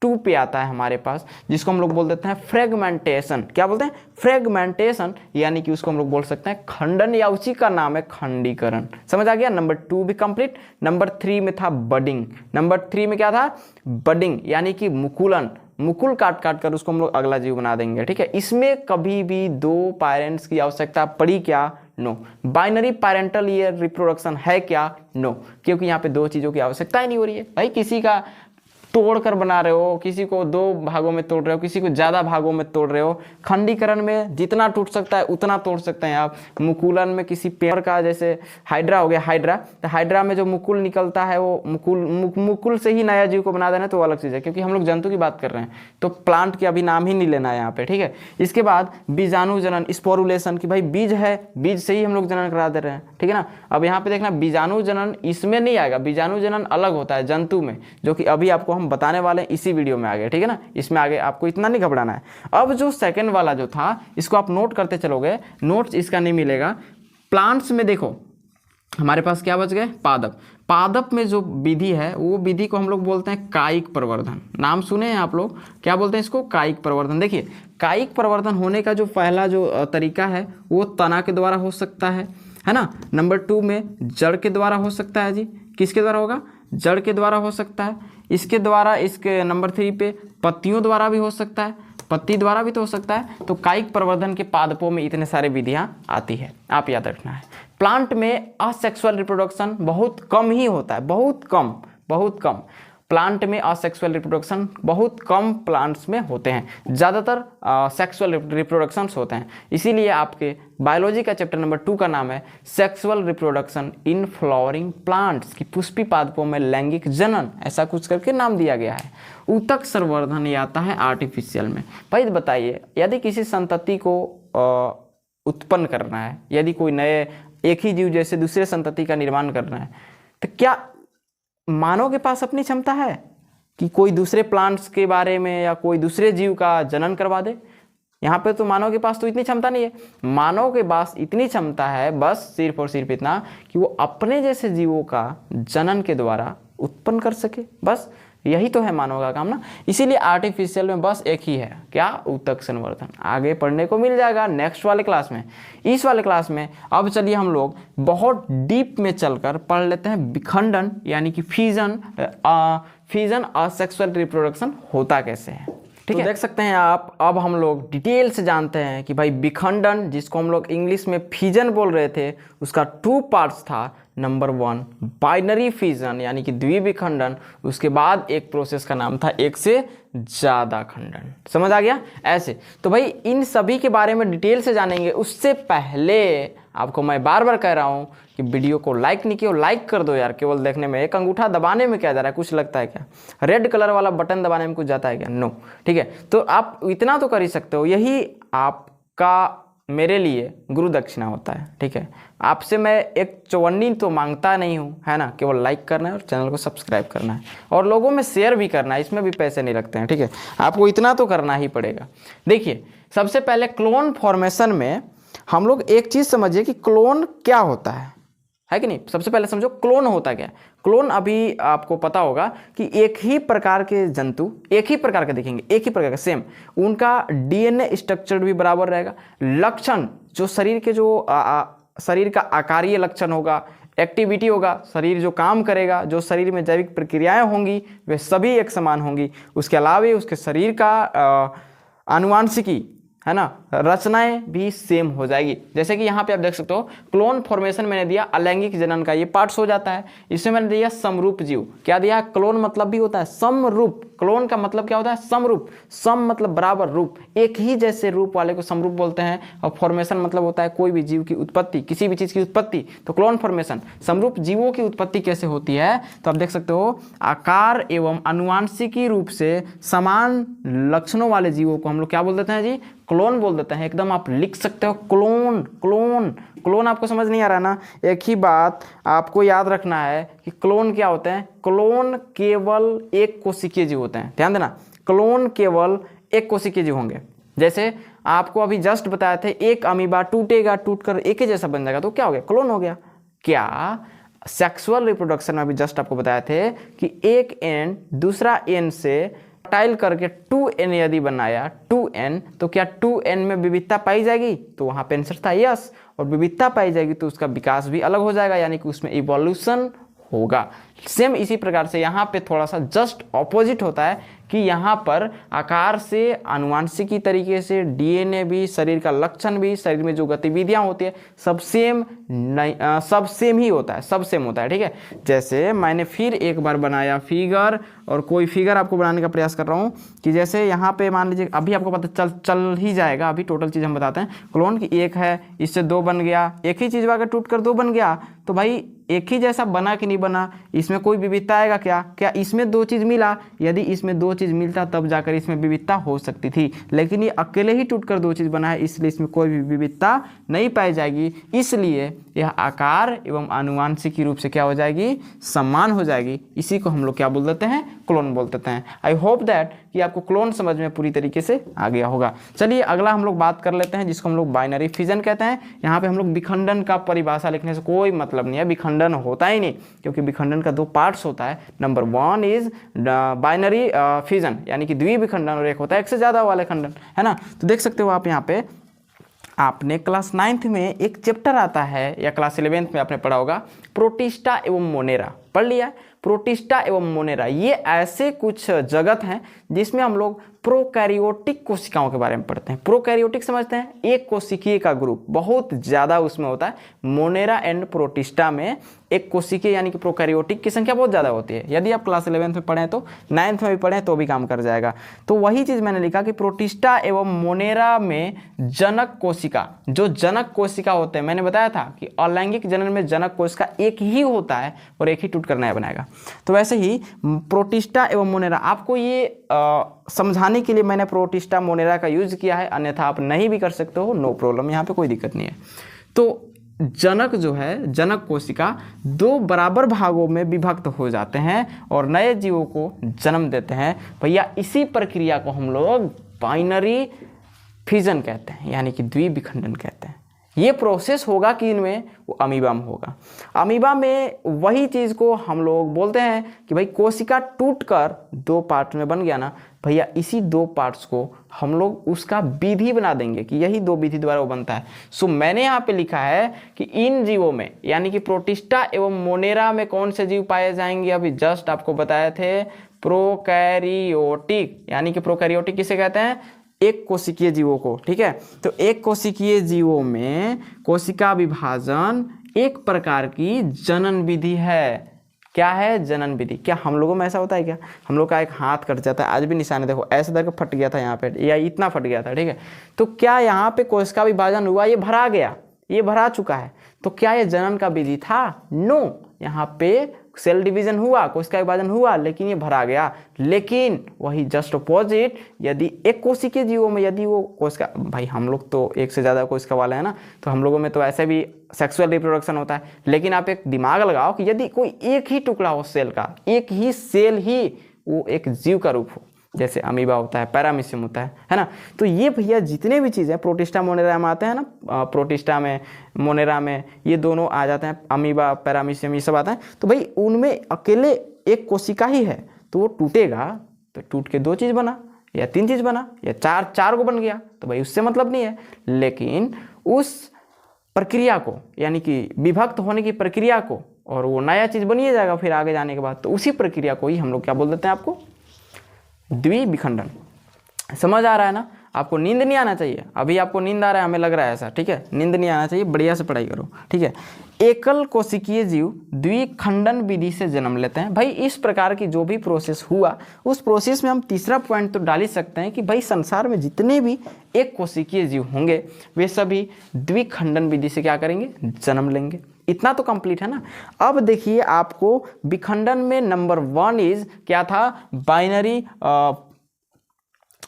2 पे आता है हमारे पास, जिसको हम लोग बोल देते हैं फ्रेगमेंटेशन। क्या बोलते हैं, फ्रेगमेंटेशन, यानी कि उसको हम लोग बोल सकते हैं खंडन, या उसी का नाम है खंडीकरण। समझ आ गया। नंबर 2 भी कंप्लीट। नंबर 3 में था बडिंग। नंबर 3 में क्या था, बडिंग, यानी कि मुकुलन, मुकुल काट काट कर उसको हम लोग अगला जीव बना देंगे, ठीक है। इसमें कभी भी 2 पेरेंट्स की आवश्यकता पड़ी क्या, नो। बाइनरी पैरेंटल ये रिप्रोडक्शन है क्या, नो, क्योंकि यहाँ पे 2 चीज़ों की आवश्यकता ही नहीं हो रही है। भाई किसी का तोड़ कर बना रहे हो, किसी को 2 भागों में तोड़ रहे हो, किसी को ज़्यादा भागों में तोड़ रहे हो। खंडीकरण में जितना टूट सकता है उतना तोड़ सकते हैं आप। मुकुलन में किसी पेड़ का, जैसे हाइड्रा हो गया, हाइड्रा, तो हाइड्रा में जो मुकुल निकलता है वो मुकुल से ही नया जीव को बना देना, तो वो अलग चीज़ है, क्योंकि हम लोग जंतु की बात कर रहे हैं, तो प्लांट की अभी नाम ही नहीं लेना है यहाँ पे, ठीक है। इसके बाद बीजाणु जनन, स्पोरुलेशन, कि भाई बीज है, बीज से ही हम लोग जनन करा दे रहे हैं, ठीक है ना। अब यहाँ पे देखना बीजाणु जनन इसमें नहीं आएगा, बीजाणु जनन अलग होता है जंतु में, जो कि अभी आपको हम बताने वाले हैं इसी वीडियो में आगे, ठीक है ना। इसमें आगे आपको इतना नहीं घबराना है। अब जो सेकंड वाला जो था, इसको आप नोट करते चलोगे, नोट्स इसका नहीं मिलेगा। प्लांट्स में देखो, हमारे पास क्या बच गए, पादप। पादप में जो विधि है वो विधि को हम लोग बोलते हैं कायिक प्रवर्धन। नाम सुने हैं आप लोग, क्या बोलते हैं इसको, कायिक प्रवर्धन। देखिए कायिक प्रवर्धन होने का जो पहला जो तरीका है वो तना के द्वारा हो सकता है ना। नंबर 2 में जड़ के द्वारा हो सकता है जी। किसके द्वारा होगा, जड़ के द्वारा हो सकता है। इसके द्वारा, इसके नंबर 3 पे पत्तियों द्वारा भी हो सकता है, पत्ती द्वारा भी तो हो सकता है। तो कायिक प्रवर्धन के पादपों में इतने सारे विधियां आती है, आप याद रखना है। प्लांट में असेक्सुअल रिप्रोडक्शन बहुत कम ही होता है, बहुत कम, बहुत कम। प्लांट में असेक्सुअल रिप्रोडक्शन बहुत कम प्लांट्स में होते हैं, ज़्यादातर सेक्सुअल रिप्रोडक्शंस होते हैं। इसीलिए आपके बायोलॉजी का चैप्टर नंबर 2 का नाम है sexual reproduction in flowering plants, की पुष्पी पादपों में लैंगिक जनन, ऐसा कुछ करके नाम दिया गया है। ऊतक संवर्धन ये आता है आर्टिफिशियल में। भाई बताइए, यदि किसी संतति को उत्पन्न करना है, यदि कोई नए एक ही जीव जैसे दूसरे संतति का निर्माण करना है, तो क्या मानव के पास अपनी क्षमता है कि कोई दूसरे प्लांट्स के बारे में या कोई दूसरे जीव का जनन करवा दे? यहाँ पे तो मानव के पास तो इतनी क्षमता नहीं है। मानव के पास इतनी क्षमता है बस सिर्फ और सिर्फ इतना कि वो अपने जैसे जीवों का जनन के द्वारा उत्पन्न कर सके, बस यही तो है मानव का काम ना। इसीलिए आर्टिफिशियल में बस एक ही है, क्या, ऊतक संवर्धन। आगे पढ़ने को मिल जाएगा नेक्स्ट वाले क्लास में। इस वाले क्लास में अब चलिए हम लोग बहुत डीप में चलकर पढ़ लेते हैं विखंडन, यानी कि फिजन असेक्सुअल रिप्रोडक्शन होता कैसे है। ठीक है, देख सकते हैं आप, अब हम लोग डिटेल से जानते हैं कि भाई विखंडन, जिसको हम लोग इंग्लिश में फिजन बोल रहे थे, उसका 2 पार्ट्स था। नंबर 1 बाइनरी फिजन यानी कि द्विविखंडन, उसके बाद एक प्रोसेस का नाम था एक से ज़्यादा खंडन। समझ आ गया ऐसे? तो भाई इन सभी के बारे में डिटेल से जानेंगे। उससे पहले आपको मैं बार बार कह रहा हूँ कि वीडियो को लाइक नहीं किया, लाइक कर दो यार। केवल देखने में, एक अंगूठा दबाने में क्या जा रहा है, कुछ लगता है क्या? रेड कलर वाला बटन दबाने में कुछ जाता है क्या? नो। ठीक है, तो आप इतना तो कर ही सकते हो, यही आपका मेरे लिए गुरु दक्षिणा होता है। ठीक है, आपसे मैं एक चौवन्नी तो मांगता नहीं हूँ, है ना। केवल लाइक करना है और चैनल को सब्सक्राइब करना है और लोगों में शेयर भी करना है, इसमें भी पैसे नहीं लगते हैं। ठीक है, आपको इतना तो करना ही पड़ेगा। देखिए सबसे पहले क्लोन फॉर्मेशन में हम लोग एक चीज़ समझिए कि क्लोन क्या होता है कि नहीं। सबसे पहले समझो क्लोन होता क्या है। क्लोन अभी आपको पता होगा कि एक ही प्रकार के जंतु, एक ही प्रकार के दिखेंगे, एक ही प्रकार का सेम, उनका डीएनए स्ट्रक्चर भी बराबर रहेगा। लक्षण जो शरीर के, जो शरीर का आकारीय लक्षण होगा, एक्टिविटी होगा, शरीर जो काम करेगा, जो शरीर में जैविक प्रक्रियाएं होंगी, वे सभी एक समान होंगी। उसके अलावा उसके शरीर का आनुवांशिकी, है ना, रचनाएं भी सेम हो जाएगी। जैसे कि यहाँ पे आप देख सकते हो क्लोन फॉर्मेशन मैंने दिया अलैंगिक जनन का, ये पार्ट्स हो जाता है। इसमें मैंने दिया समरूप जीव। क्या दिया? क्लोन मतलब भी होता है समरूप। क्लोन का मतलब क्या होता है? समरूप। सम मतलब बराबर, रूप एक ही जैसे रूप वाले को समरूप बोलते हैं। और फॉर्मेशन मतलब होता है कोई भी जीव की उत्पत्ति, किसी भी चीज की उत्पत्ति। तो क्लोन फॉर्मेशन, समरूप जीवों की उत्पत्ति कैसे होती है, तो आप देख सकते हो आकार एवं आनुवांशिकी रूप से समान लक्षणों वाले जीवों को हम लोग क्या बोल देते हैं जी? क्लोन बोल देते हैं। एकदम आप लिख सकते हो क्लोन, क्लोन। क्लोन आपको समझ नहीं आ रहा ना? एक ही बात आपको याद रखना है कि क्लोन क्या होते हैं। क्लोन केवल एक कोशिकीय जीव होते हैं, ध्यान देना। क्लोन केवल एक कोशिकीय जीव होंगे। जैसे आपको अभी जस्ट बताया थे, एक अमीबा टूटेगा, टूटकर एक ही जैसा बन जाएगा, तो क्या हो गया? क्लोन हो गया। क्या सेक्सुअल रिप्रोडक्शन में अभी जस्ट आपको बताया थे कि एक एन दूसरा एन से टाइल करके 2n यदि बनाया, 2n, तो क्या 2n में विविधता पाई जाएगी? तो वहां पे आंसर था यस। और विविधता पाई जाएगी तो उसका विकास भी अलग हो जाएगा, यानी कि उसमें इवोल्यूशन होगा। सेम इसी प्रकार से यहाँ पे थोड़ा सा जस्ट ऑपोजिट होता है कि यहाँ पर आकार से, आनुवांशिकी तरीके से, डीएनए भी, शरीर का लक्षण भी, शरीर में जो गतिविधियाँ होती है सब सेम नहीं, सब सेम ही होता है, सब सेम होता है। ठीक है, जैसे मैंने फिर एक बार बनाया फिगर, और कोई फिगर आपको बनाने का प्रयास कर रहा हूँ कि जैसे यहाँ पे मान लीजिए, अभी आपको पता चल ही जाएगा। अभी टोटल चीज़ हम बताते हैं। क्लोन की एक है, इससे 2 बन गया, एक ही चीज़ अगर टूट कर 2 बन गया तो भाई एक ही जैसा बना कि नहीं बना, इसमें कोई विविधता आएगा क्या? क्या इसमें 2 चीज़ मिला? यदि इसमें 2 चीज़ मिलता तब जाकर इसमें विविधता हो सकती थी, लेकिन ये अकेले ही टूटकर दो चीज़ बना है, इसलिए इसमें कोई भी विविधता नहीं पाई जाएगी। इसलिए यह आकार एवं आनुवांशिक रूप से क्या हो जाएगी, समान हो जाएगी। इसी को हम लोग क्या बोल देते हैं, क्लोन बोल देते हैं। आई होप दैट कि आपको क्लोन समझ में पूरी तरीके से आ गया होगा। चलिए अगला हम लोग बात कर लेते हैं, जिसको हम लोग बाइनरी फिजन कहते हैं। यहाँ पे हम लोग विखंडन का परिभाषा लिखने से कोई मतलब नहीं है, विखंडन होता ही नहीं, क्योंकि विखंडन का दो पार्ट्स होता है। नंबर 1 इज बाइनरी फिजन, यानी कि द्विविखंडन, और एक होता है एक से ज़्यादा वाले खंडन, है ना। तो देख सकते हो आप यहाँ पे, आपने क्लास 9th में एक चैप्टर आता है, या क्लास 11th में आपने पढ़ा होगा, प्रोटिस्टा एवं मोनेरा, पढ़ लिया। प्रोटिस्टा एवं मोनेरा ये ऐसे कुछ जगत हैं जिसमें हम लोग प्रोकैरियोटिक कोशिकाओं के बारे में पढ़ते हैं। प्रोकैरियोटिक समझते हैं, एक कोशिकीय का ग्रुप, बहुत ज़्यादा उसमें होता है। मोनेरा एंड प्रोटिस्टा में एक कोशिकीय यानी कि प्रोकैरियोटिक की संख्या बहुत ज़्यादा होती है। यदि आप क्लास 11th में पढ़ें तो 9th में भी पढ़ें तो भी काम कर जाएगा। तो वही चीज़ मैंने लिखा कि प्रोटिस्टा एवं मोनेरा में जनक कोशिका, जो जनक कोशिका होते हैं, मैंने बताया था कि अलैंगिक जनन में जनक कोशिका एक ही होता है और एक ही टूट कर नया बनाएगा। तो वैसे ही प्रोटिस्टा एवं मोनेरा, आपको ये समझाने के लिए मैंने प्रोटिस्टा मोनेरा का यूज किया है, अन्यथा आप नहीं भी कर सकते हो, नो प्रॉब्लम, यहाँ पे कोई दिक्कत नहीं है। तो जनक जो है, जनक कोशिका दो बराबर भागों में विभक्त हो जाते हैं और नए जीवों को जन्म देते हैं। भैया इसी प्रक्रिया को हम लोग बाइनरी फिजन कहते हैं, यानी कि द्विविखंडन कहते हैं। ये प्रोसेस होगा कि इनमें, वो अमीबा में होगा। अमीबा में वही चीज़ को हम लोग बोलते हैं कि भाई कोशिका टूटकर दो पार्ट में बन गया ना भैया, इसी दो पार्ट्स को हम लोग उसका विधि बना देंगे कि यही दो विधि द्वारा वो बनता है। सो मैंने यहाँ पे लिखा है कि इन जीवों में, यानी कि प्रोटिस्टा एवं मोनेरा में कौन से जीव पाए जाएंगे, अभी जस्ट आपको बताए थे, प्रोकैरियोटिक। यानी कि प्रोकैरियोटिक किसे कहते हैं, एक कोशिकीय जीवों को, ठीक है। तो एक कोशिकीय जीवों में कोशिका विभाजन एक प्रकार की जनन विधि है। क्या है, जनन विधि। क्या हम लोगों में ऐसा होता है क्या, हम लोग का एक हाथ कट जाता है, आज भी निशान है, देखो ऐसे करके फट गया था यहाँ पे, या इतना फट गया था, ठीक है। तो क्या यहाँ पे कोशिका विभाजन हुआ, ये भरा गया, ये भरा चुका है, तो क्या ये जनन का विधि था, नो। यहाँ पे सेल डिवीजन हुआ, कोशिका विभाजन हुआ, लेकिन ये भरा गया। लेकिन वही जस्ट अपोजिट, यदि एक कोशिकीय जीवों में, यदि वो कोशिका, भाई हम लोग तो एक से ज़्यादा कोशिका वाले हैं ना, तो हम लोगों में तो ऐसे भी सेक्सुअल रिप्रोडक्शन होता है। लेकिन आप एक दिमाग लगाओ कि यदि कोई एक ही टुकड़ा हो सेल का, एक ही सेल ही वो एक जीव का रूप हो, जैसे अमीबा होता है, पैरामीशियम होता है ना। तो ये भैया जितने भी चीज़ें प्रोटिस्टा मोनेरा में आते हैं ना, प्रोटिस्टा में, मोनेरा में, ये दोनों आ जाते हैं, अमीबा पैरामीशियम ये सब आता है। तो भाई उनमें अकेले एक कोशिका ही है, तो वो टूटेगा तो टूट के दो चीज़ बना, या तीन चीज़ बना, या चार को बन गया, तो भाई उससे मतलब नहीं है। लेकिन उस प्रक्रिया को, यानी कि विभक्त होने की प्रक्रिया को, और वो नया चीज़ बनिए जाएगा फिर आगे जाने के बाद, तो उसी प्रक्रिया को ही हम लोग क्या बोल देते हैं, आपको द्विविखंडन। समझ आ रहा है ना। आपको नींद नहीं आना चाहिए, अभी आपको नींद आ रहा है, हमें लग रहा है ऐसा, ठीक है। नींद नहीं आना चाहिए, बढ़िया से पढ़ाई करो, ठीक है। एकल कोशिकीय जीव द्विखंडन विधि से जन्म लेते हैं। भाई इस प्रकार की जो भी प्रोसेस हुआ, उस प्रोसेस में हम तीसरा पॉइंट तो डाल ही सकते हैं कि भाई संसार में जितने भी एक कोशिकीय जीव होंगे, वे सभी द्विखंडन विधि से क्या करेंगे, जन्म लेंगे। इतना तो कंप्लीट है ना। अब देखिए आपको विखंडन में नंबर 1 इज क्या था, बाइनरी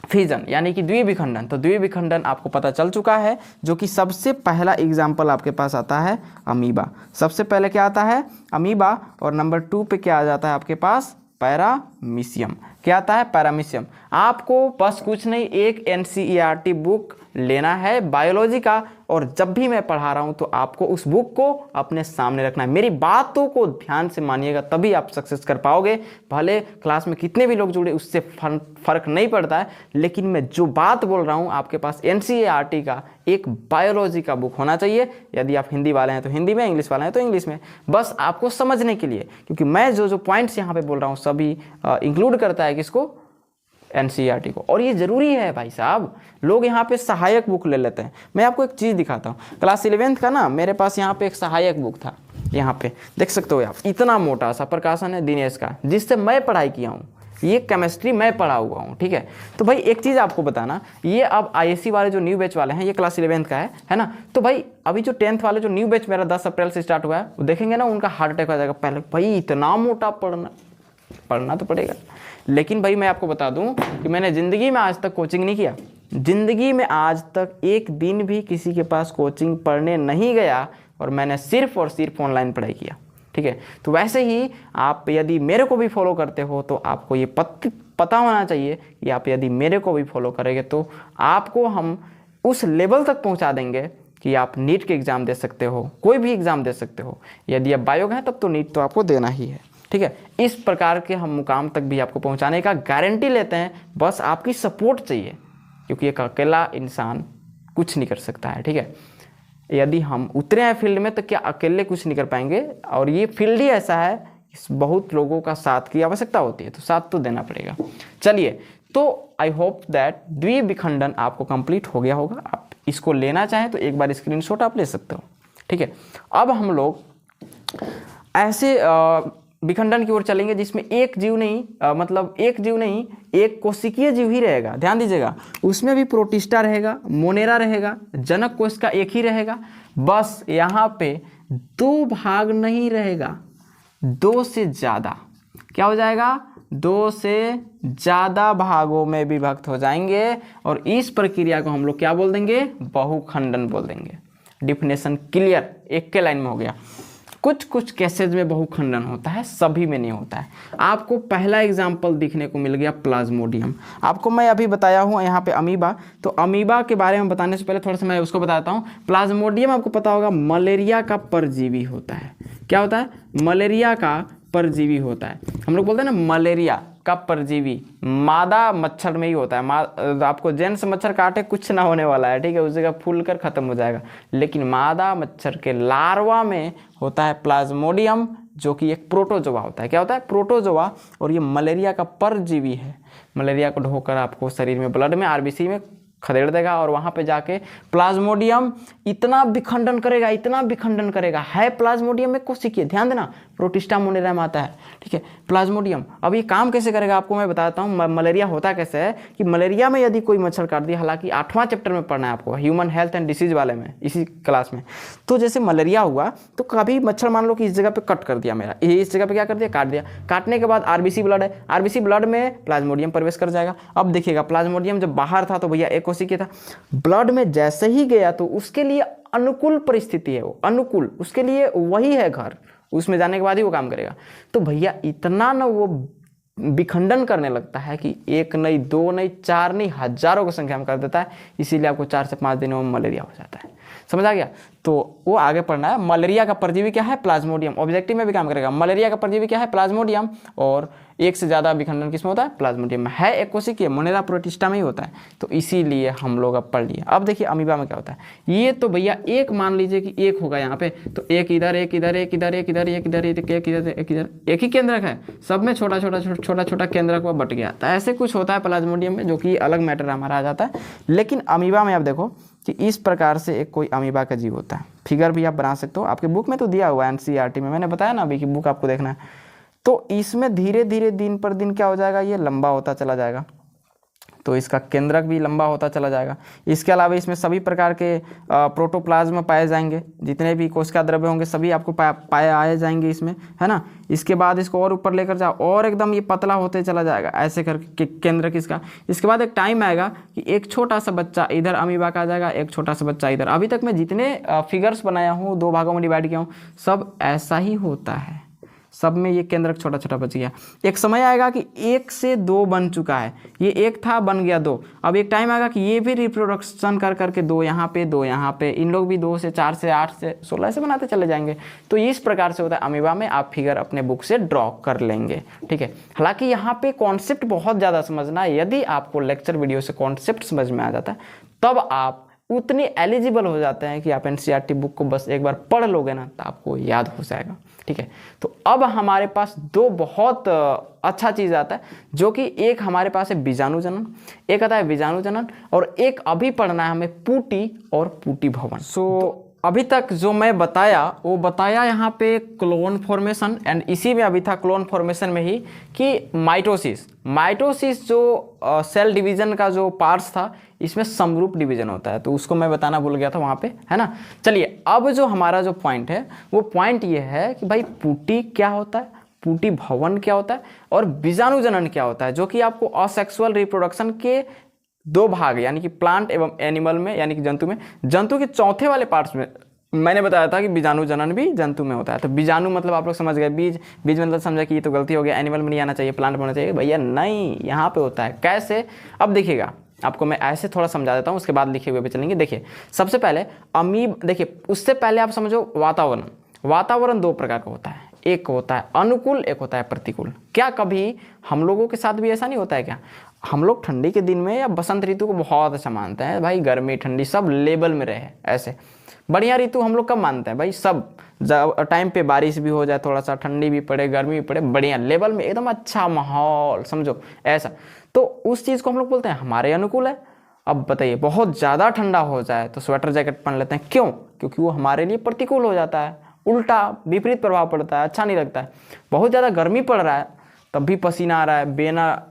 फिजन, यानी कि द्विविखंडन। तो द्विविखंडन आपको पता चल चुका है, जो कि सबसे पहला एग्जाम्पल आपके पास आता है अमीबा। सबसे पहले क्या आता है, अमीबा, और नंबर 2 पे क्या आ जाता है आपके पास, पैरामीशियम। क्या आता है, पैरामीशियम। आपको बस कुछ नहीं, एक NCERT बुक लेना है बायोलॉजी का, और जब भी मैं पढ़ा रहा हूं तो आपको उस बुक को अपने सामने रखना है। मेरी बातों को ध्यान से मानिएगा, तभी आप सक्सेस कर पाओगे। भले क्लास में कितने भी लोग जुड़े, उससे फर्क नहीं पड़ता है, लेकिन मैं जो बात बोल रहा हूं, आपके पास NCERT का एक बायोलॉजी का बुक होना चाहिए। यदि आप हिंदी वाले हैं तो हिंदी में, इंग्लिश वाले हैं तो इंग्लिश में, बस आपको समझने के लिए, क्योंकि मैं जो पॉइंट्स यहाँ पे बोल रहा हूँ सभी इंक्लूड करता है किसको, NCERT को। और ये जरूरी है भाई साहब, लोग यहाँ पे सहायक बुक ले लेते हैं। मैं आपको एक चीज़ दिखाता हूँ, क्लास 11th का ना मेरे पास यहाँ पे एक सहायक बुक था, यहाँ पे देख सकते हो आप, इतना मोटा सा प्रकाशन है दिनेश का, जिससे मैं पढ़ाई किया हूँ। ये केमिस्ट्री मैं पढ़ा हुआ हूँ, ठीक है। तो भाई एक चीज़ आपको बताना, ये अब ISC वाले जो न्यू बैच वाले हैं, ये क्लास 11th का है ना। तो भाई अभी जो 10th वाले जो न्यू बैच मेरा 10 अप्रैल से स्टार्ट हुआ है, वो देखेंगे ना, उनका हार्ट अटैक हो जाएगा। पहले भाई इतना मोटा पढ़ना तो पड़ेगा, लेकिन भाई मैं आपको बता दूं कि मैंने ज़िंदगी में आज तक कोचिंग नहीं किया, ज़िंदगी में आज तक एक दिन भी किसी के पास कोचिंग पढ़ने नहीं गया, और मैंने सिर्फ और सिर्फ ऑनलाइन पढ़ाई किया। ठीक है, तो वैसे ही आप यदि मेरे को भी फॉलो करते हो तो आपको ये पता होना चाहिए कि आप यदि मेरे को भी फॉलो करेंगे तो आपको हम उस लेवल तक पहुंचा देंगे कि आप नीट के एग्ज़ाम दे सकते हो, कोई भी एग्ज़ाम दे सकते हो। यदि आप बायो हैं तब तो नीट तो आपको देना ही है। ठीक है, इस प्रकार के हम मुकाम तक भी आपको पहुंचाने का गारंटी लेते हैं, बस आपकी सपोर्ट चाहिए, क्योंकि एक अकेला इंसान कुछ नहीं कर सकता है। ठीक है, यदि हम उतरे हैं फील्ड में तो क्या अकेले कुछ नहीं कर पाएंगे, और ये फील्ड ही ऐसा है, बहुत लोगों का साथ की आवश्यकता होती है, तो साथ तो देना पड़ेगा। चलिए, तो आई होप दैट द्विविखंडन आपको कंप्लीट हो गया होगा। आप इसको लेना चाहें तो एक बार स्क्रीनशॉट आप ले सकते हो। ठीक है, अब हम लोग ऐसे विखंडन की ओर चलेंगे जिसमें एक जीव नहीं, मतलब एक जीव नहीं, एक कोशिकीय जीव ही रहेगा। ध्यान दीजिएगा, उसमें भी प्रोटिस्टा रहेगा, मोनेरा रहेगा, जनक कोश का एक ही रहेगा। बस यहाँ पे दो भाग नहीं रहेगा, दो से ज़्यादा। क्या हो जाएगा? दो से ज़्यादा भागों में विभक्त हो जाएंगे, और इस प्रक्रिया को हम लोग क्या बोल देंगे? बहुखंडन बोल देंगे। डिफिनेशन क्लियर, एक के लाइन में हो गया। कुछ कुछ केसेज में बहुखंडन होता है, सभी में नहीं होता है। आपको पहला एग्जाम्पल दिखने को मिल गया प्लाज्मोडियम। आपको मैं अभी बताया हूँ यहाँ पे अमीबा, तो अमीबा के बारे में बताने से पहले थोड़ा सा मैं उसको बताता हूँ। प्लाज्मोडियम आपको पता होगा मलेरिया का परजीवी होता है। क्या होता है? मलेरिया का परजीवी होता है। हम लोग बोलते हैं ना मलेरिया का परजीवी मादा मच्छर में ही होता है। आपको जेंट्स मच्छर काटे कुछ ना होने वाला है, ठीक है, उस जगह फूल कर खत्म हो जाएगा। लेकिन मादा मच्छर के लार्वा में होता है प्लाज्मोडियम, जो कि एक प्रोटोजोआ होता है। क्या होता है? प्रोटोजोआ। और ये मलेरिया का परजीवी है। मलेरिया को ढोकर आपको शरीर में, ब्लड में, आरबीसी में खदेड़ देगा, और वहाँ पे जाके प्लाज्मोडियम इतना विखंडन करेगा, इतना विखंडन करेगा। है प्लाज्मोडियम में कोशिकीय, ध्यान देना, प्रोटिस्टा मोनेरा में आता है। ठीक है, प्लाज्मोडियम। अब ये काम कैसे करेगा आपको मैं बताता हूँ। मलेरिया होता कैसे है कि मलेरिया में यदि कोई मच्छर काट दिया, हालांकि 8वां चैप्टर में पढ़ना है आपको, ह्यूमन हेल्थ एंड डिसीज वाले में, इसी क्लास में। तो जैसे मलेरिया हुआ तो कभी मच्छर मान लो कि इस जगह पे कट कर दिया, मेरा इस जगह पे क्या कर दिया? काट दिया। काटने के बाद आरबीसी ब्लड है, आरबीसी ब्लड में प्लाज्मोडियम प्रवेश कर जाएगा। अब देखिएगा, प्लाज्मोडियम जब बाहर था तो भैया एक कोशिकीय था, ब्लड में जैसे ही गया तो उसके लिए अनुकूल परिस्थिति है, वो अनुकूल, उसके लिए वही है घर, उसमें जाने के बाद ही वो काम करेगा। तो भैया इतना ना वो विखंडन करने लगता है कि एक नहीं, दो नहीं, चार नहीं, हजारों की संख्या में कर देता है। इसीलिए आपको 4 से 5 दिनों में मलेरिया हो जाता है। समझ आ गया? तो वो आगे पढ़ना है। मलेरिया का परजीवी क्या है? प्लाज्मोडियम। ऑब्जेक्टिव में भी काम करेगा। मलेरिया का परजीवी क्या है? प्लाज्मोडियम। और एक से ज़्यादा विखंडन किसमें होता है? प्लाज्मोडियम में। है एक कोशिकीय, मोनेरा प्रोटिस्टा में ही होता है। तो इसीलिए हम लोग अब पढ़ लिए। अब देखिए अमीबा में क्या होता है। ये तो भैया एक मान लीजिए कि एक होगा यहाँ पे, तो एक इधर, एक इधर, एक इधर, एक इधर, एक इधर, एक इधर, एक इधर, एक ही केंद्रक है, सब में छोटा छोटा केंद्रक वो बट गया। तो ऐसे कुछ होता है प्लाज्मोडियम में, जो कि अलग मैटर हमारा आ जाता है। लेकिन अमीबा में आप देखो कि इस प्रकार से एक कोई अमीबा का जीव होता है। फिगर भी आप बना सकते हो, आपके बुक में तो दिया हुआ है एनसीईआरटी में, मैंने बताया ना अभी कि बुक आपको देखना है। तो इसमें धीरे धीरे दिन पर दिन क्या हो जाएगा? ये लंबा होता चला जाएगा, तो इसका केंद्रक भी लंबा होता चला जाएगा। इसके अलावा इसमें सभी प्रकार के प्रोटोप्लाज्म पाए जाएंगे, जितने भी कोशिका द्रव्य होंगे सभी आपको पाए आए जाएंगे इसमें, है ना। इसके बाद इसको और ऊपर लेकर जाओ, और एकदम ये पतला होते चला जाएगा ऐसे करके केंद्रक इसका। इसके बाद एक टाइम आएगा कि एक छोटा सा बच्चा इधर अमीबा का आ जाएगा, एक छोटा सा बच्चा इधर। अभी तक मैं जितने फिगर्स बनाया हूँ, 2 भागों में डिवाइड किया हूँ, सब ऐसा ही होता है। सब में ये केंद्रक छोटा छोटा बच गया। एक समय आएगा कि 1 से 2 बन चुका है, ये 1 था बन गया 2। अब एक टाइम आएगा कि ये भी रिप्रोडक्शन कर करके 2 यहाँ पे, 2 यहाँ पे, इन लोग भी 2 से 4 से 8 से 16 से बनाते चले जाएंगे। तो इस प्रकार से होता है अमीबा में। आप फिगर अपने बुक से ड्रॉ कर लेंगे, ठीक है। हालांकि यहाँ पे कॉन्सेप्ट बहुत ज़्यादा समझना है। यदि आपको लेक्चर वीडियो से कॉन्सेप्ट समझ में आ जाता है, तब आप उतने एलिजिबल हो जाते हैं कि आप एनसीईआरटी बुक को बस एक बार पढ़ लोगे ना तो आपको याद हो जाएगा, ठीक है। तो अब हमारे पास 2 बहुत अच्छा चीज़ आता है, जो कि एक हमारे पास है बीजाणु जनन, एक आता है बीजाणु जनन, और एक अभी पढ़ना है हमें पुटी और पुटी भवन। सो अभी तक जो मैं बताया वो बताया यहाँ पे क्लोन फॉर्मेशन, एंड इसी में अभी था क्लोन फॉर्मेशन में ही कि माइटोसिस जो सेल डिवीजन का जो पार्ट्स था, इसमें समरूप डिवीजन होता है, तो उसको मैं बताना भूल गया था वहाँ पे, है ना। चलिए अब जो हमारा जो पॉइंट है वो पॉइंट ये है कि भाई पुटी क्या होता है, पुटी भवन क्या होता है और बीजाणु जनन क्या होता है, जो कि आपको असेक्सुअल रिप्रोडक्शन के दो भाग यानी कि प्लांट एवं एनिमल में यानी कि जंतु में, जंतु के चौथे वाले पार्ट्स में मैंने बताया था कि बीजाणु जनन भी जंतु में होता है। तो बीजाणु मतलब आप लोग समझ गए, बीज मतलब समझा कि ये तो गलती हो गया, एनिमल में नहीं आना चाहिए, प्लांट में होना चाहिए। भैया नहीं, यहाँ पे होता है। कैसे? अब देखिएगा, आपको मैं ऐसे थोड़ा समझा देता हूँ, उसके बाद लिखे हुए पे चलेंगे। देखिए सबसे पहले देखिए उससे पहले आप समझो वातावरण। वातावरण दो प्रकार का होता है, एक होता है अनुकूल, एक होता है प्रतिकूल। क्या कभी हम लोगों के साथ भी ऐसा नहीं होता है क्या? हम लोग ठंडी के दिन में या बसंत ऋतु को बहुत अच्छा मानते हैं, भाई गर्मी ठंडी सब लेवल में रहे। ऐसे बढ़िया ऋतु हम लोग कब मानते हैं भाई? सब टाइम पे बारिश भी हो जाए, थोड़ा सा ठंडी भी पड़े, गर्मी भी पड़े, बढ़िया लेवल में एकदम अच्छा माहौल, समझो ऐसा। तो उस चीज़ को हम लोग बोलते हैं हमारे अनुकूल है। अब बताइए बहुत ज़्यादा ठंडा हो जाए तो स्वेटर जैकेट पहन लेते हैं, क्यों? क्योंकि वो हमारे लिए प्रतिकूल हो जाता है, उल्टा विपरीत प्रभाव पड़ता है, अच्छा नहीं लगता है। बहुत ज़्यादा गर्मी पड़ रहा है तब भी पसीना आ रहा है, बेना